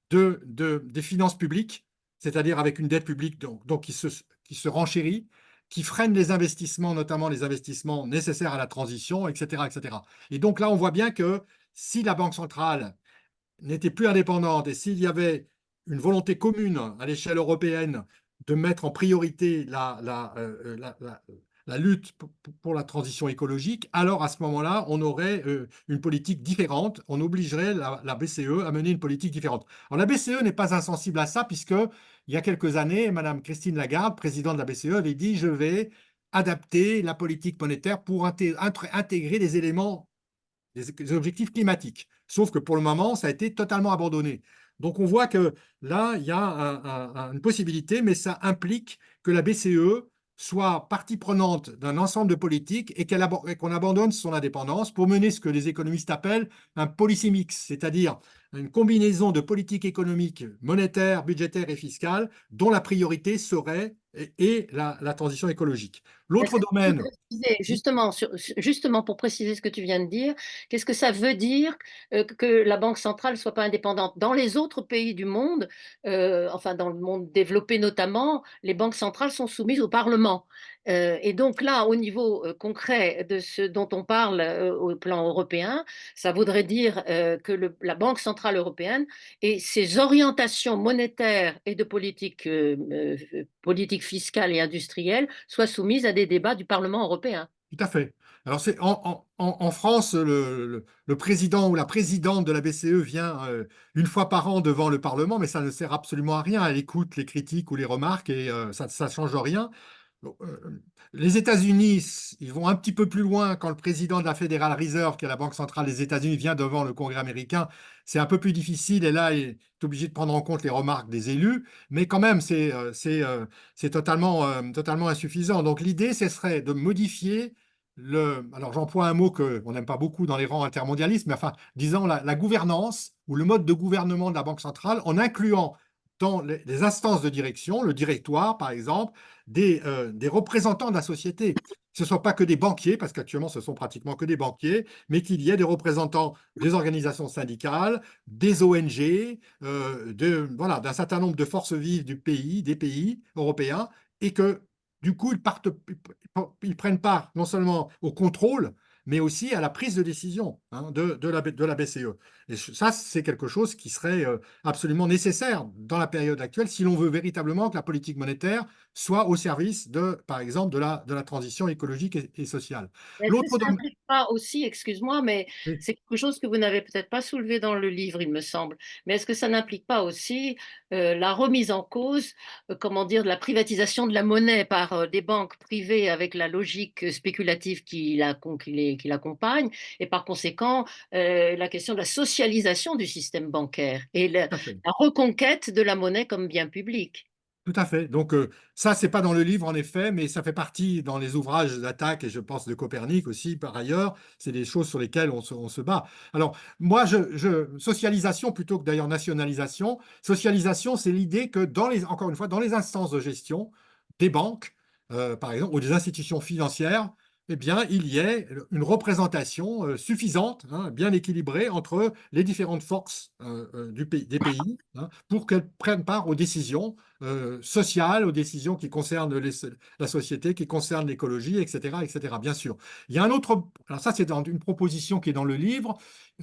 des finances publiques, c'est-à-dire avec une dette publique donc qui se renchérit, qui freine les investissements, notamment les investissements nécessaires à la transition, etc., etc. Et donc là, on voit bien que si la Banque centrale n'était plus indépendante et s'il y avait une volonté commune à l'échelle européenne de mettre en priorité la lutte pour la transition écologique, alors à ce moment-là, on aurait une politique différente, on obligerait la BCE à mener une politique différente. Alors la BCE n'est pas insensible à ça, puisque il y a quelques années, Madame Christine Lagarde, présidente de la BCE, avait dit: je vais adapter la politique monétaire pour intégrer des éléments, des objectifs climatiques. Sauf que pour le moment, ça a été totalement abandonné. Donc on voit que là, il y a une possibilité, mais ça implique que la BCE soit partie prenante d'un ensemble de politiques et qu'on abandonne son indépendance pour mener ce que les économistes appellent un policy mix, c'est-à-dire une combinaison de politiques économiques, monétaires, budgétaires et fiscales, dont la priorité serait la transition écologique. Est-ce L'autre que tu peux domaine, préciser, justement pour préciser ce que tu viens de dire, qu'est-ce que ça veut dire que la Banque centrale ne soit pas indépendante? Dans les autres pays du monde, enfin dans le monde développé notamment, les banques centrales sont soumises au Parlement. Et donc là, au niveau concret de ce dont on parle au plan européen, ça voudrait dire que la Banque centrale européenne et ses orientations monétaires et de politique fiscale et industrielle soient soumises à des débats du Parlement européen. tout à fait. Alors, en France, le président ou la présidente de la BCE vient une fois par an devant le Parlement, mais ça ne sert absolument à rien. Elle écoute les critiques ou les remarques et ça ne change rien. Les États-Unis, ils vont un petit peu plus loin quand le président de la Federal Reserve, qui est la banque centrale des États-Unis, vient devant le Congrès américain. C'est un peu plus difficile et là, il est obligé de prendre en compte les remarques des élus, mais quand même, c'est totalement insuffisant. Donc l'idée, ce serait de modifier alors j'emploie un mot qu'on n'aime pas beaucoup dans les rangs intermondialistes, mais enfin, disons la gouvernance ou le mode de gouvernement de la Banque centrale en incluant dans les instances de direction, le directoire par exemple, des représentants de la société. Que ce ne sont pas que des banquiers, parce qu'actuellement ce sont pratiquement que des banquiers, mais qu'il y ait des représentants des organisations syndicales, des ONG, voilà, d'un certain nombre de forces vives des pays européens, et que du coup ils prennent part non seulement au contrôle, mais aussi à la prise de décision, hein, de la BCE. Et ça, c'est quelque chose qui serait absolument nécessaire dans la période actuelle si l'on veut véritablement que la politique monétaire soit au service par exemple, de la transition écologique et sociale. Est-ce que L'autre ça domaine, implique pas aussi, excuse-moi, mais oui, c'est quelque chose que vous n'avez peut-être pas soulevé dans le livre, il me semble, mais est-ce que ça n'implique pas aussi la remise en cause, comment dire, de la privatisation de la monnaie par des banques privées avec la logique spéculative qui l'accompagne, et par conséquent la question de la socialisation du système bancaire et tout à fait. la reconquête de la monnaie comme bien public? Tout à fait. Donc, ça, c'est pas dans le livre, en effet, mais ça fait partie dans les ouvrages d'Attaque et je pense de Copernic aussi, par ailleurs. C'est des choses sur lesquelles on se bat. Alors, moi, socialisation plutôt que d'ailleurs nationalisation. Socialisation, c'est l'idée que encore une fois, dans les instances de gestion des banques, par exemple, ou des institutions financières, eh bien, il y ait une représentation suffisante, hein, bien équilibrée entre les différentes forces des pays, hein, pour qu'elles prennent part aux décisions sociales, aux décisions qui concernent la société, qui concernent l'écologie, etc., etc. Bien sûr. Il y a un autre, alors ça c'est une proposition qui est dans le livre,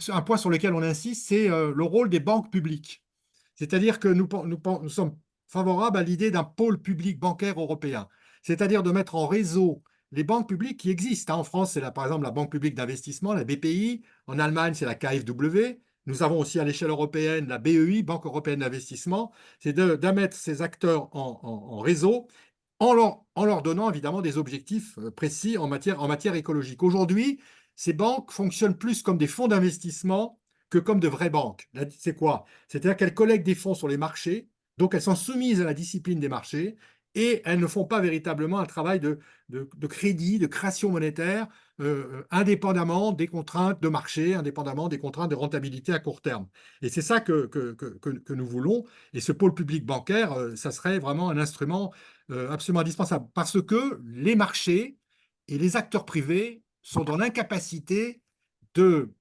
un point sur lequel on insiste, c'est le rôle des banques publiques. C'est-à-dire que nous sommes favorables à l'idée d'un pôle public bancaire européen, c'est-à-dire de mettre en réseau les banques publiques qui existent. En France, c'est par exemple la Banque publique d'investissement, la BPI. En Allemagne, c'est la KfW. Nous avons aussi à l'échelle européenne la BEI, Banque européenne d'investissement. C'est de mettre ces acteurs en réseau en leur donnant évidemment des objectifs précis en matière écologique. Aujourd'hui, ces banques fonctionnent plus comme des fonds d'investissement que comme de vraies banques. C'est quoi? C'est-à-dire qu'elles collectent des fonds sur les marchés, donc elles sont soumises à la discipline des marchés, et elles ne font pas véritablement un travail de crédit, de création monétaire, indépendamment des contraintes de marché, indépendamment des contraintes de rentabilité à court terme. Et c'est ça que nous voulons. Et ce pôle public bancaire, ça serait vraiment un instrument absolument indispensable, parce que les marchés et les acteurs privés sont dans l'incapacité de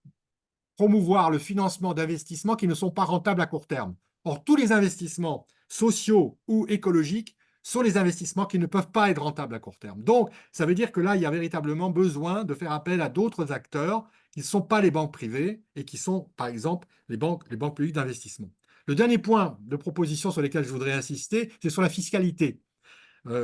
promouvoir le financement d'investissements qui ne sont pas rentables à court terme. Or, tous les investissements sociaux ou écologiques sont les investissements qui ne peuvent pas être rentables à court terme. Donc, ça veut dire que là, il y a véritablement besoin de faire appel à d'autres acteurs qui ne sont pas les banques privées et qui sont, par exemple, les banques publiques d'investissement. Le dernier point de proposition sur lequel je voudrais insister, c'est sur la fiscalité.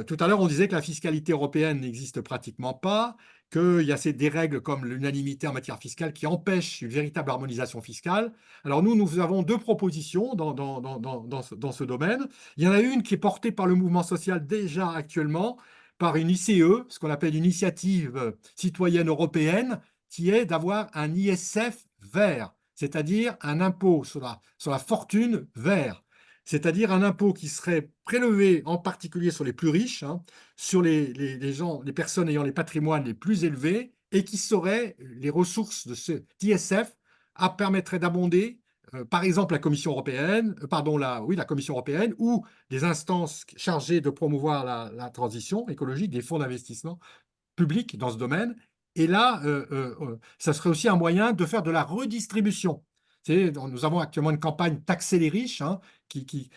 Tout à l'heure, on disait que la fiscalité européenne n'existe pratiquement pas, qu'il y a des règles comme l'unanimité en matière fiscale qui empêchent une véritable harmonisation fiscale. Alors nous avons deux propositions dans ce domaine. Il y en a une qui est portée par le mouvement social déjà actuellement, par une ICE, ce qu'on appelle une initiative citoyenne européenne, qui est d'avoir un ISF vert, c'est-à-dire un impôt sur la fortune vert. C'est-à-dire un impôt qui serait prélevé en particulier sur les plus riches, hein, sur les personnes ayant les patrimoines les plus élevés, et qui seraient les ressources de cet ISF permettraient d'abonder, par exemple, la Commission européenne, la Commission européenne, ou des instances chargées de promouvoir la transition écologique, des fonds d'investissement publics dans ce domaine. Et là, ça serait aussi un moyen de faire de la redistribution. Nous avons actuellement une campagne Taxer les riches, hein, qui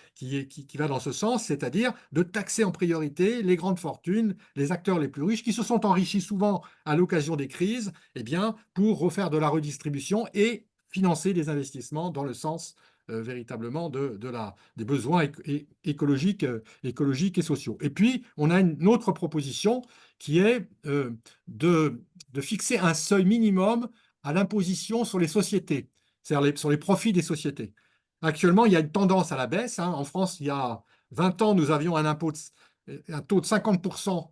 va dans ce sens, c'est-à-dire de taxer en priorité les grandes fortunes, les acteurs les plus riches, qui se sont enrichis souvent à l'occasion des crises, eh bien, pour refaire de la redistribution et financer des investissements dans le sens véritablement des besoins écologiques et sociaux. Et puis, on a une autre proposition qui est de fixer un seuil minimum à l'imposition sur les sociétés, c'est-à-dire sur les profits des sociétés. Actuellement, il y a une tendance à la baisse, hein. En France, il y a 20 ans, nous avions un taux de 50%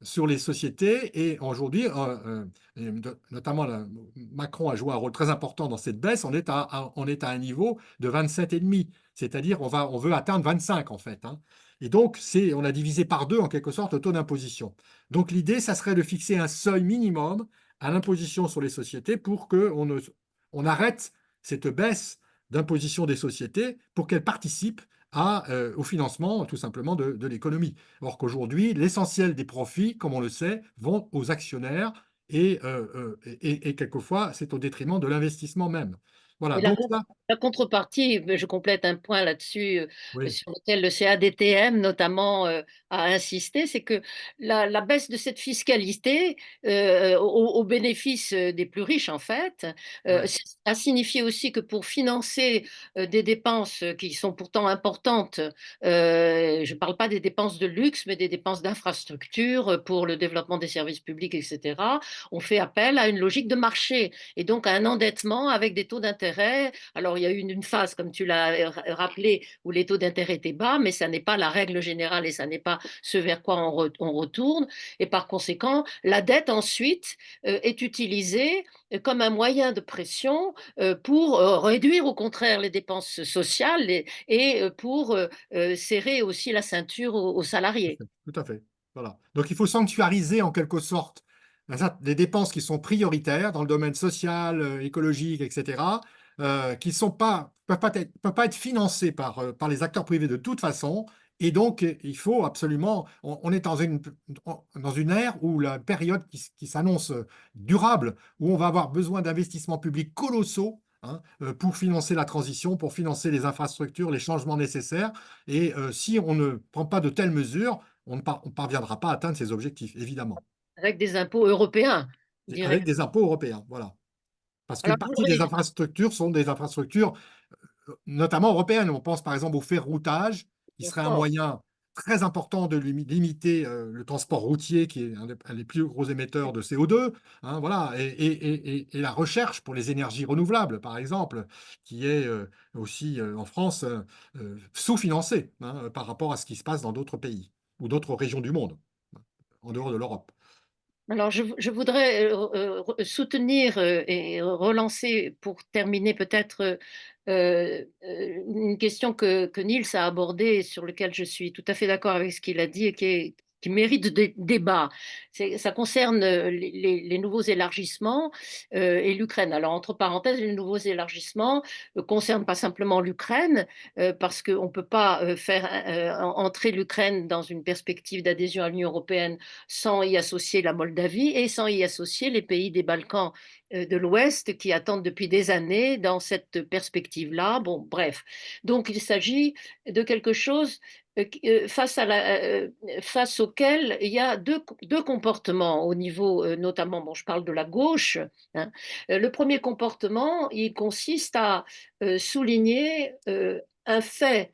sur les sociétés, et aujourd'hui, notamment Macron a joué un rôle très important dans cette baisse. On est à un niveau de 27,5, c'est-à-dire on veut atteindre 25 en fait, hein. Et donc, on a divisé par deux en quelque sorte le taux d'imposition. Donc l'idée, ça serait de fixer un seuil minimum à l'imposition sur les sociétés pour on arrête cette baisse d'imposition des sociétés pour qu'elles participent au financement tout simplement de l'économie. Or qu'aujourd'hui, l'essentiel des profits, comme on le sait, vont aux actionnaires et quelquefois, c'est au détriment de l'investissement même. Voilà, Et donc ça, la contrepartie, je complète un point là-dessus, oui, sur lequel le CADTM notamment a insisté, c'est que la baisse de cette fiscalité au bénéfice des plus riches, en fait, ouais, a signifié aussi que pour financer des dépenses qui sont pourtant importantes, je ne parle pas des dépenses de luxe, mais des dépenses d'infrastructure pour le développement des services publics, etc., on fait appel à une logique de marché et donc à un endettement avec des taux d'intérêt. Alors, il y a eu une phase, comme tu l'as rappelé, où les taux d'intérêt étaient bas, mais ça n'est pas la règle générale et ça n'est pas ce vers quoi on retourne. Et par conséquent, la dette ensuite est utilisée comme un moyen de pression pour réduire au contraire les dépenses sociales et pour serrer aussi la ceinture aux salariés. tout à fait. Voilà. Donc il faut sanctuariser en quelque sorte des dépenses qui sont prioritaires dans le domaine social, écologique, etc., qui sont pas, peuvent pas être financées par les acteurs privés de toute façon. Et donc, il faut absolument, on est dans une ère où la période qui s'annonce durable, où on va avoir besoin d'investissements publics colossaux, hein, pour financer la transition, pour financer les infrastructures, les changements nécessaires. Et si on ne prend pas de telles mesures, on ne parviendra pas à atteindre ces objectifs, évidemment, Avec des impôts européens avec directs. des impôts européens, voilà. Parce Alors, qu'une partie des infrastructures sont des infrastructures, notamment européennes. On pense par exemple au ferroutage, qui serait un d'accord. moyen très important de limiter le transport routier, qui est un des plus gros émetteurs de CO2, hein, voilà, et la recherche pour les énergies renouvelables, par exemple, qui est aussi en France sous-financée, hein, par rapport à ce qui se passe dans d'autres pays ou d'autres régions du monde, en dehors de l'Europe. Alors, je voudrais soutenir et relancer pour terminer peut-être une question que Niels a abordée et sur laquelle je suis tout à fait d'accord avec ce qu'il a dit et qui mérite débat. Ça concerne les nouveaux élargissements et l'Ukraine. Alors, entre parenthèses, les nouveaux élargissements ne concernent pas simplement l'Ukraine parce qu'on ne peut pas faire entrer l'Ukraine dans une perspective d'adhésion à l'Union européenne sans y associer la Moldavie et sans y associer les pays des Balkans de l'Ouest qui attendent depuis des années dans cette perspective-là. Bon, bref. Donc, il s'agit de quelque chose face auquel il y a deux comportements au niveau, notamment, bon, je parle de la gauche, hein. Le premier comportement, il consiste à souligner un fait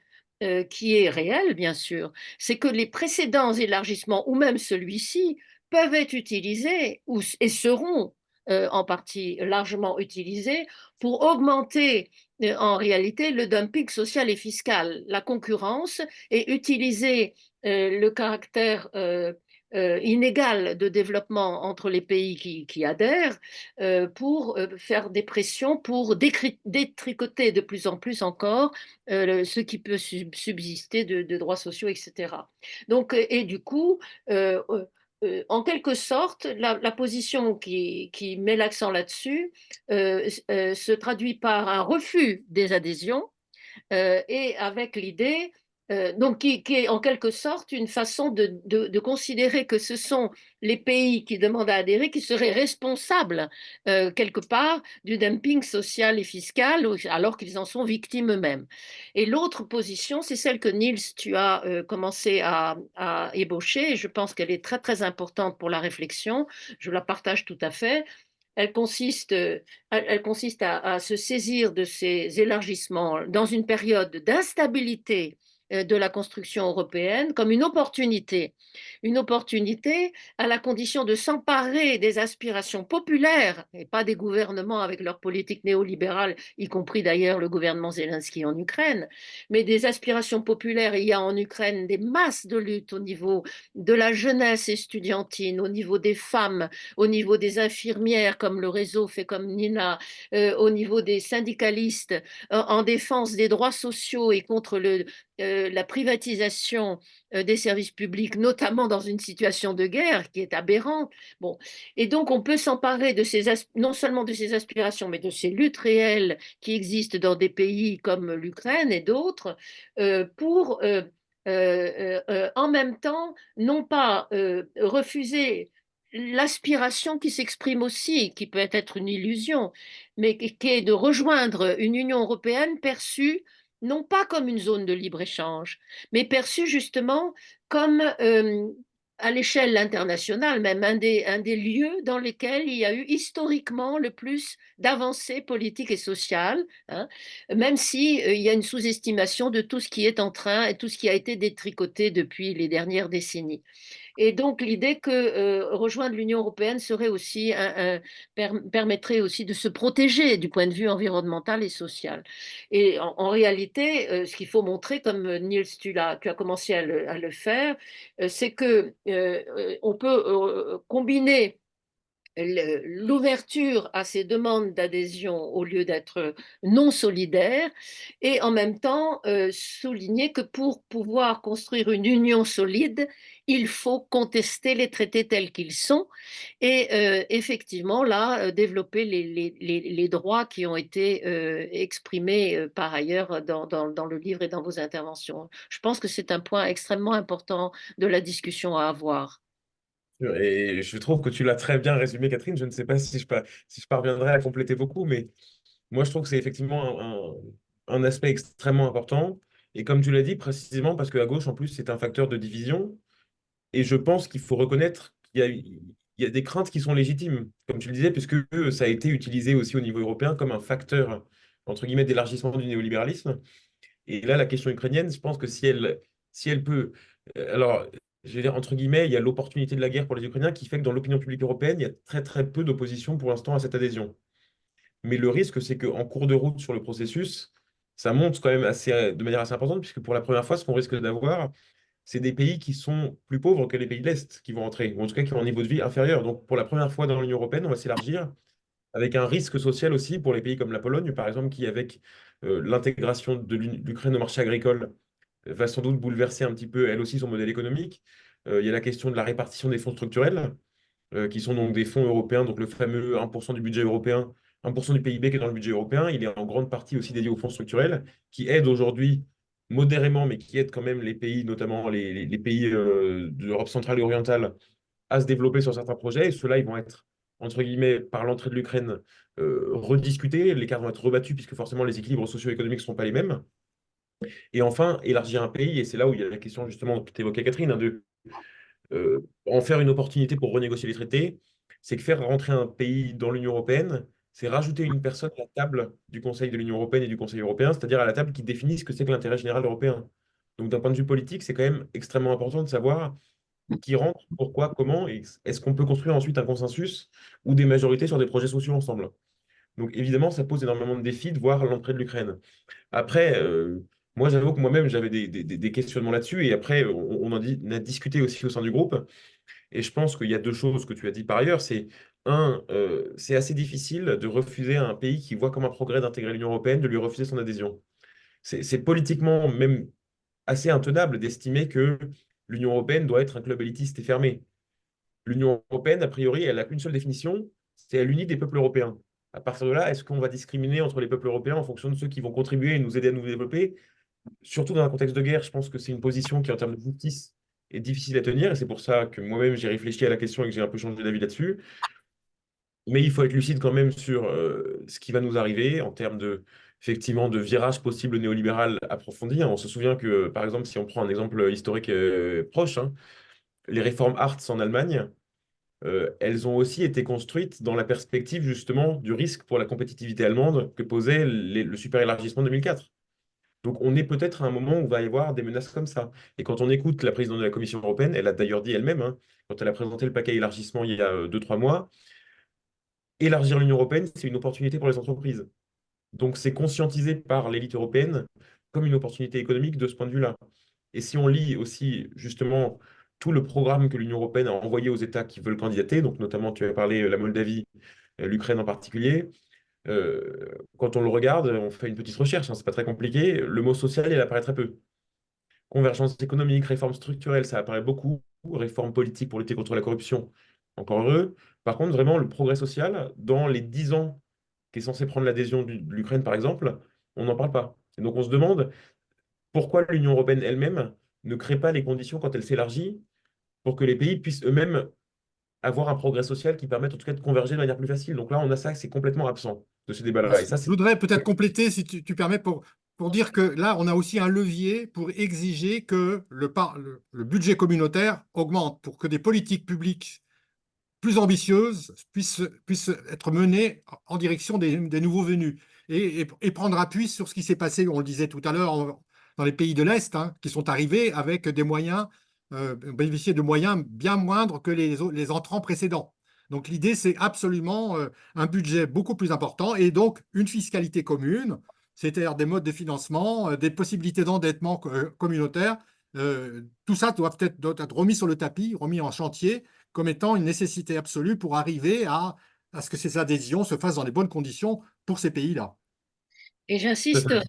qui est réel, bien sûr, c'est que les précédents élargissements, ou même celui-ci, peuvent être utilisés et seront en partie largement utilisés pour augmenter en réalité le dumping social et fiscal, la concurrence et utiliser le caractère inégal de développement entre les pays qui adhèrent pour faire des pressions, pour détricoter de plus en plus encore ce qui peut subsister de droits sociaux, etc. Donc, et du coup, euh, en quelque sorte, la position qui met l'accent là-dessus se traduit par un refus des adhésions et avec l'idée, donc qui est en quelque sorte une façon de considérer que ce sont les pays qui demandent à adhérer qui seraient responsables quelque part du dumping social et fiscal alors qu'ils en sont victimes eux-mêmes. Et l'autre position, c'est celle que Niels, tu as commencé à ébaucher, et je pense qu'elle est très très importante pour la réflexion, je la partage tout à fait. Elle consiste, elle consiste à se saisir de ces élargissements dans une période d'instabilité de la construction européenne comme une opportunité à la condition de s'emparer des aspirations populaires et pas des gouvernements avec leur politique néolibérale, y compris d'ailleurs le gouvernement Zelensky en Ukraine, mais des aspirations populaires. Il y a en Ukraine des masses de lutte au niveau de la jeunesse estudiantine, au niveau des femmes, au niveau des infirmières, comme le réseau fait comme Nina, au niveau des syndicalistes en défense des droits sociaux et contre la privatisation des services publics, notamment dans une situation de guerre qui est aberrante. Bon. Et donc, on peut s'emparer de non seulement de ces aspirations, mais de ces luttes réelles qui existent dans des pays comme l'Ukraine et d'autres, pour en même temps, non pas refuser l'aspiration qui s'exprime aussi, qui peut être une illusion, mais qui est de rejoindre une Union européenne perçue non pas comme une zone de libre-échange, mais perçue justement comme, à l'échelle internationale, même un des lieux dans lesquels il y a eu historiquement le plus d'avancées politiques et sociales, hein, même si, il y a une sous-estimation de tout ce qui est en train et tout ce qui a été détricoté depuis les dernières décennies. Et donc l'idée que rejoindre l'Union européenne serait aussi permettrait aussi de se protéger du point de vue environnemental et social. Et en réalité, ce qu'il faut montrer, comme Niels, tu as commencé à le faire, c'est que on peut combiner l'ouverture à ces demandes d'adhésion au lieu d'être non solidaire et en même temps souligner que pour pouvoir construire une union solide, il faut contester les traités tels qu'ils sont et effectivement là développer les droits qui ont été exprimés par ailleurs dans le livre et dans vos interventions. Je pense que c'est un point extrêmement important de la discussion à avoir. Et je trouve que tu l'as très bien résumé, Catherine. Je ne sais pas si je parviendrai à compléter beaucoup, mais moi, je trouve que c'est effectivement un aspect extrêmement important. Et comme tu l'as dit, précisément parce qu'à gauche, en plus, c'est un facteur de division. Et je pense qu'il faut reconnaître qu'il y a des craintes qui sont légitimes, comme tu le disais, puisque ça a été utilisé aussi au niveau européen comme un facteur, entre guillemets, d'élargissement du néolibéralisme. Et là, la question ukrainienne, je pense que si elle peut. Alors, je vais dire, entre guillemets, il y a l'opportunité de la guerre pour les Ukrainiens qui fait que dans l'opinion publique européenne, il y a très, très peu d'opposition pour l'instant à cette adhésion. Mais le risque, c'est qu'en cours de route sur le processus, ça monte quand même de manière assez importante, puisque pour la première fois, ce qu'on risque d'avoir, c'est des pays qui sont plus pauvres que les pays de l'Est qui vont entrer, ou en tout cas qui ont un niveau de vie inférieur. Donc, pour la première fois dans l'Union européenne, on va s'élargir avec un risque social aussi pour les pays comme la Pologne, par exemple, qui, avec l'intégration de l'Ukraine au marché agricole, va sans doute bouleverser un petit peu, elle aussi, son modèle économique. Il y a la question de la répartition des fonds structurels, qui sont donc des fonds européens, donc le fameux 1% du budget européen, 1% du PIB qui est dans le budget européen. Il est en grande partie aussi dédié aux fonds structurels, qui aident aujourd'hui modérément, mais qui aident quand même les pays, notamment les pays de l'Europe centrale et orientale, à se développer sur certains projets. Et ceux-là, ils vont être, entre guillemets, par l'entrée de l'Ukraine, rediscutés. Les cartes vont être rebattues, puisque forcément, les équilibres socio-économiques ne sont pas les mêmes. Et enfin, élargir un pays, et c'est là où il y a la question justement que tu évoquais, Catherine, hein, de en faire une opportunité pour renégocier les traités, c'est que faire rentrer un pays dans l'Union européenne, c'est rajouter une personne à la table du Conseil de l'Union européenne et du Conseil européen, c'est-à-dire à la table qui définit ce que c'est que l'intérêt général européen. Donc d'un point de vue politique, c'est quand même extrêmement important de savoir qui rentre, pourquoi, comment, et est-ce qu'on peut construire ensuite un consensus ou des majorités sur des projets sociaux ensemble. Donc évidemment, ça pose énormément de défis de voir l'entrée de l'Ukraine. Après, moi, j'avoue que moi-même, j'avais des questionnements là-dessus. Et après, on a discuté aussi au sein du groupe. Et je pense qu'il y a deux choses que tu as dit par ailleurs. C'est un, c'est assez difficile de refuser à un pays qui voit comme un progrès d'intégrer l'Union européenne, de lui refuser son adhésion. C'est politiquement même assez intenable d'estimer que l'Union européenne doit être un club élitiste et fermé. L'Union européenne, a priori, elle n'a qu'une seule définition, c'est elle unit des peuples européens. À partir de là, est-ce qu'on va discriminer entre les peuples européens en fonction de ceux qui vont contribuer et nous aider à nous développer? Surtout dans un contexte de guerre, je pense que c'est une position qui, en termes de justice, est difficile à tenir. Et c'est pour ça que moi-même, j'ai réfléchi à la question et que j'ai un peu changé d'avis là-dessus. Mais il faut être lucide quand même sur ce qui va nous arriver en termes effectivement, de virage possible néolibéral approfondi. On se souvient que, par exemple, si on prend un exemple historique proche, hein, les réformes Hartz en Allemagne, elles ont aussi été construites dans la perspective justement du risque pour la compétitivité allemande que posait le super élargissement de 2004. Donc on est peut-être à un moment où il va y avoir des menaces comme ça. Et quand on écoute la présidente de la Commission européenne, elle a d'ailleurs dit elle-même, hein, quand elle a présenté le paquet élargissement il y a 2, 3 mois, élargir l'Union européenne, c'est une opportunité pour les entreprises. Donc c'est conscientisé par l'élite européenne comme une opportunité économique de ce point de vue-là. Et si on lit aussi justement tout le programme que l'Union européenne a envoyé aux États qui veulent candidater, donc notamment tu as parlé la Moldavie, l'Ukraine en particulier, quand on le regarde, on fait une petite recherche, hein, c'est pas très compliqué, le mot social, il apparaît très peu. Convergence économique, réforme structurelle, ça apparaît beaucoup. Réforme politique pour lutter contre la corruption, encore heureux. Par contre, vraiment, le progrès social, dans les 10 ans qui est censé prendre l'adhésion de l'Ukraine, par exemple, on n'en parle pas. Et donc, on se demande pourquoi l'Union européenne elle-même ne crée pas les conditions quand elle s'élargit pour que les pays puissent eux-mêmes avoir un progrès social qui permette en tout cas de converger de manière plus facile. Donc là, on a ça, c'est complètement absent de ce débat-là. Et ça, Je c'est voudrais peut-être compléter, si tu permets, pour dire que là, on a aussi un levier pour exiger que le budget communautaire augmente, pour que des politiques publiques plus ambitieuses puissent être menées en direction des nouveaux venus et prendre appui sur ce qui s'est passé, on le disait tout à l'heure, dans les pays de l'Est, hein, qui sont arrivés avec des moyens, bénéficier de moyens bien moindres que les entrants précédents. Donc l'idée, c'est absolument un budget beaucoup plus important et donc une fiscalité commune, c'est-à-dire des modes de financement, des possibilités d'endettement communautaire. Tout ça doit être remis sur le tapis, remis en chantier comme étant une nécessité absolue pour arriver à ce que ces adhésions se fassent dans les bonnes conditions pour ces pays-là. Et j'insisterai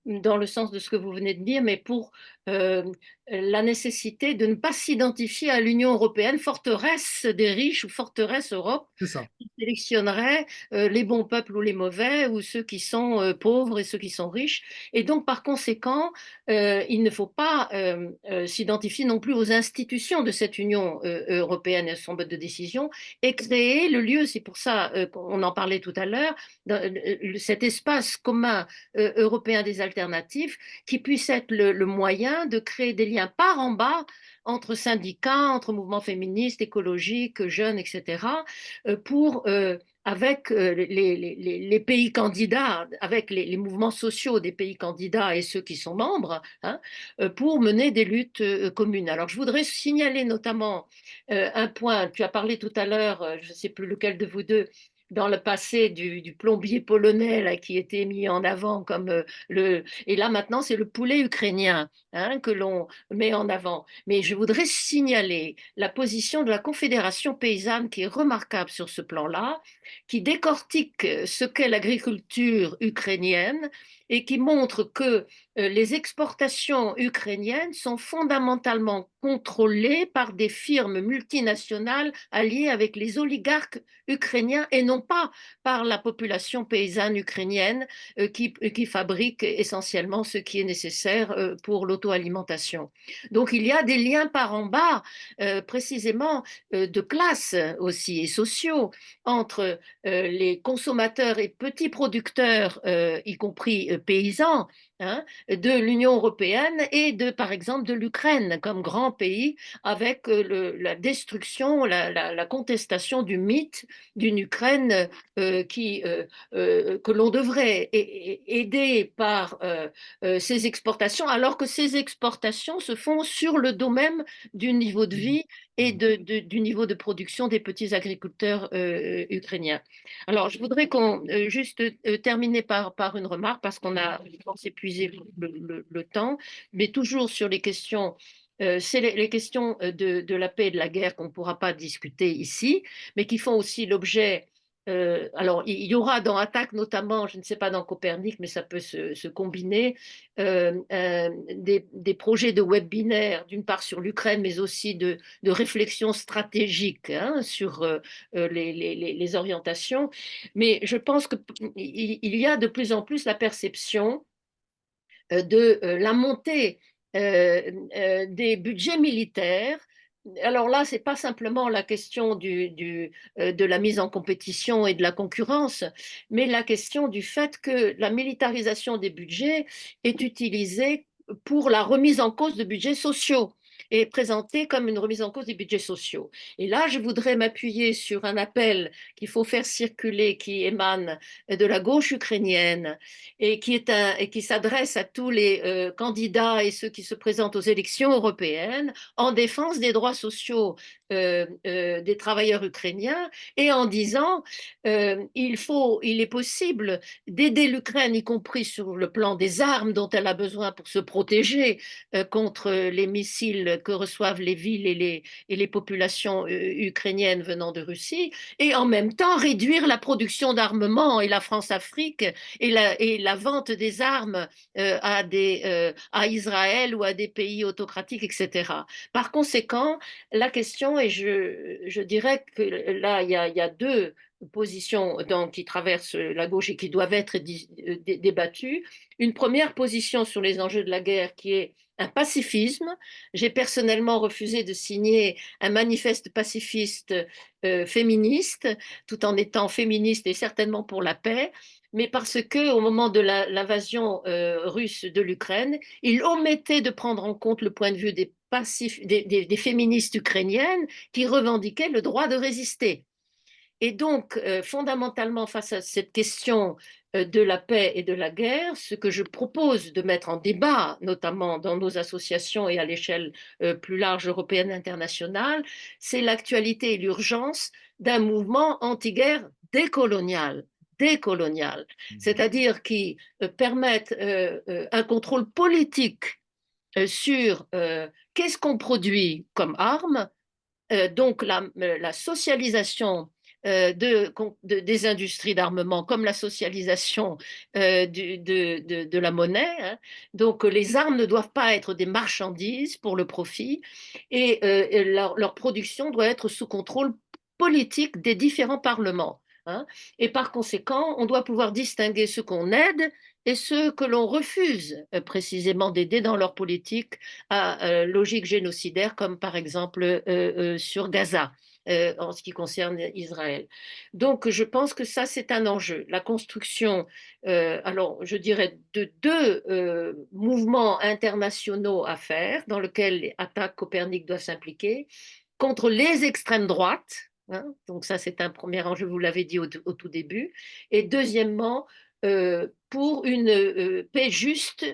dans le sens de ce que vous venez de dire, mais pour euh, la nécessité de ne pas s'identifier à l'Union européenne, forteresse des riches ou forteresse Europe, C'est ça. qui sélectionnerait les bons peuples ou les mauvais, ou ceux qui sont pauvres et ceux qui sont riches. Et donc, par conséquent, il ne faut pas s'identifier non plus aux institutions de cette Union européenne et son mode de décision, et créer le lieu, c'est pour ça qu'on en parlait tout à l'heure, cet espace commun européen des alternatives qui puisse être le moyen de créer des liens par en bas entre syndicats, entre mouvements féministes, écologiques, jeunes, etc., avec les pays candidats, avec les mouvements sociaux des pays candidats et ceux qui sont membres, hein, pour mener des luttes communes. Alors, je voudrais signaler notamment un point, tu as parlé tout à l'heure, je ne sais plus lequel de vous deux, dans le passé du plombier polonais là, qui était mis en avant comme le... Et là maintenant, c'est le poulet ukrainien hein, que l'on met en avant. Mais je voudrais signaler la position de la Confédération paysanne qui est remarquable sur ce plan-là, qui décortique ce qu'est l'agriculture ukrainienne et qui montre que les exportations ukrainiennes sont fondamentalement contrôlées par des firmes multinationales alliées avec les oligarques ukrainiens et non pas par la population paysanne ukrainienne qui fabrique essentiellement ce qui est nécessaire pour l'auto-alimentation. Donc il y a des liens par en bas, précisément de classe aussi et sociaux, entre les consommateurs et petits producteurs, y compris paysans, hein, de l'Union européenne et par exemple, de l'Ukraine comme grand pays, avec la destruction, la contestation du mythe d'une Ukraine que l'on devrait aider par ces exportations, alors que ces exportations se font sur le dos même du niveau de vie et du niveau de production des petits agriculteurs ukrainiens. Alors, je voudrais qu'on juste terminer par une remarque, parce qu'on a, je pense, épuisé le temps, mais toujours sur les questions c'est les questions de la paix et de la guerre qu'on ne pourra pas discuter ici, mais qui font aussi l'objet. Alors, il y aura dans Attaque notamment, je ne sais pas dans Copernic, mais ça peut se combiner, des projets de web binaire, d'une part sur l'Ukraine, mais aussi de réflexion stratégique hein, sur les orientations. Mais je pense qu'il y a de plus en plus la perception de la montée des budgets militaires. Alors là, ce n'est pas simplement la question de la mise en compétition et de la concurrence, mais la question du fait que la militarisation des budgets est utilisée pour la remise en cause de budgets sociaux et présentée comme une remise en cause des budgets sociaux. Et là, je voudrais m'appuyer sur un appel qu'il faut faire circuler, qui émane de la gauche ukrainienne, et qui s'adresse à tous les candidats et ceux qui se présentent aux élections européennes en défense des droits sociaux des travailleurs ukrainiens et en disant il est possible d'aider l'Ukraine, y compris sur le plan des armes dont elle a besoin pour se protéger contre les missiles que reçoivent les villes et les populations ukrainiennes venant de Russie, et en même temps réduire la production d'armement. Et la France-Afrique et la vente des armes à Israël ou à des pays autocratiques, etc. Par conséquent, la question, et je dirais que là, il y a deux positions qui traversent la gauche et qui doivent être débattues. Une première position sur les enjeux de la guerre qui est un pacifisme. J'ai personnellement refusé de signer un manifeste pacifiste féministe, tout en étant féministe et certainement pour la paix, mais parce que au moment de l'invasion russe de l'Ukraine, il omettait de prendre en compte le point de vue des féministes ukrainiennes qui revendiquaient le droit de résister. Et donc, fondamentalement, face à cette question de la paix et de la guerre, ce que je propose de mettre en débat, notamment dans nos associations et à l'échelle plus large européenne internationale, c'est l'actualité et l'urgence d'un mouvement anti-guerre décolonial. Décolonial, c'est-à-dire qui permette un contrôle politique sur qu'est-ce qu'on produit comme armes, donc la socialisation des industries d'armement comme la socialisation de la monnaie. Hein. Donc les armes ne doivent pas être des marchandises pour le profit et leur production doit être sous contrôle politique des différents parlements. Hein. Et par conséquent, on doit pouvoir distinguer ce qu'on aide et ceux que l'on refuse précisément d'aider dans leur politique à logique génocidaire, comme par exemple sur Gaza. En ce qui concerne Israël. Donc, je pense que ça, c'est un enjeu. La construction, alors, je dirais, de deux mouvements internationaux à faire, dans lesquels Attaque Copernic doit s'impliquer, contre les extrêmes droites. Hein, donc, ça, c'est un premier enjeu, vous l'avez dit au tout début. Et deuxièmement, pour une paix juste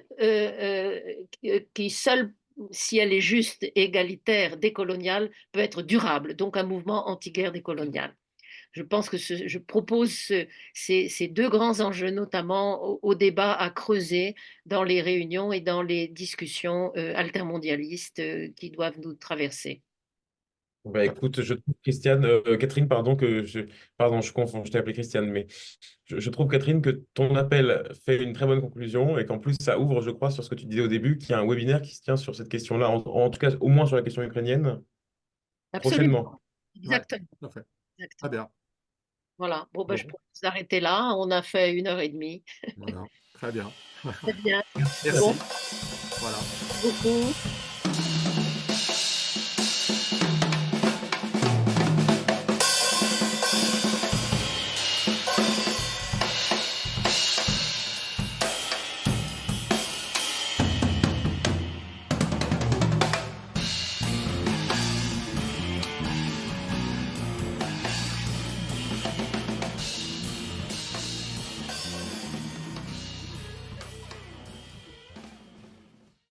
qui seule, si elle est juste, égalitaire, décoloniale, peut être durable, donc un mouvement anti-guerre décolonial. Je pense que je propose ces deux grands enjeux, notamment au débat à creuser dans les réunions et dans les discussions altermondialistes qui doivent nous traverser. Bah, écoute, je trouve, Christiane, Catherine, pardon, je confonds, je t'ai appelé Christiane, mais je trouve, Catherine, que ton appel fait une très bonne conclusion et qu'en plus, ça ouvre, je crois, sur ce que tu disais au début, qu'il y a un webinaire qui se tient sur cette question-là, en tout cas, au moins sur la question ukrainienne, Absolument, prochainement. Ouais, exactement. tout à fait. Très Exactement. bien. Voilà, bon, ben, je Bon, propose d'arrêter là. On a fait 1 heure et demie. voilà. Très bien. Très bien. Bon, Merci. Voilà. beaucoup.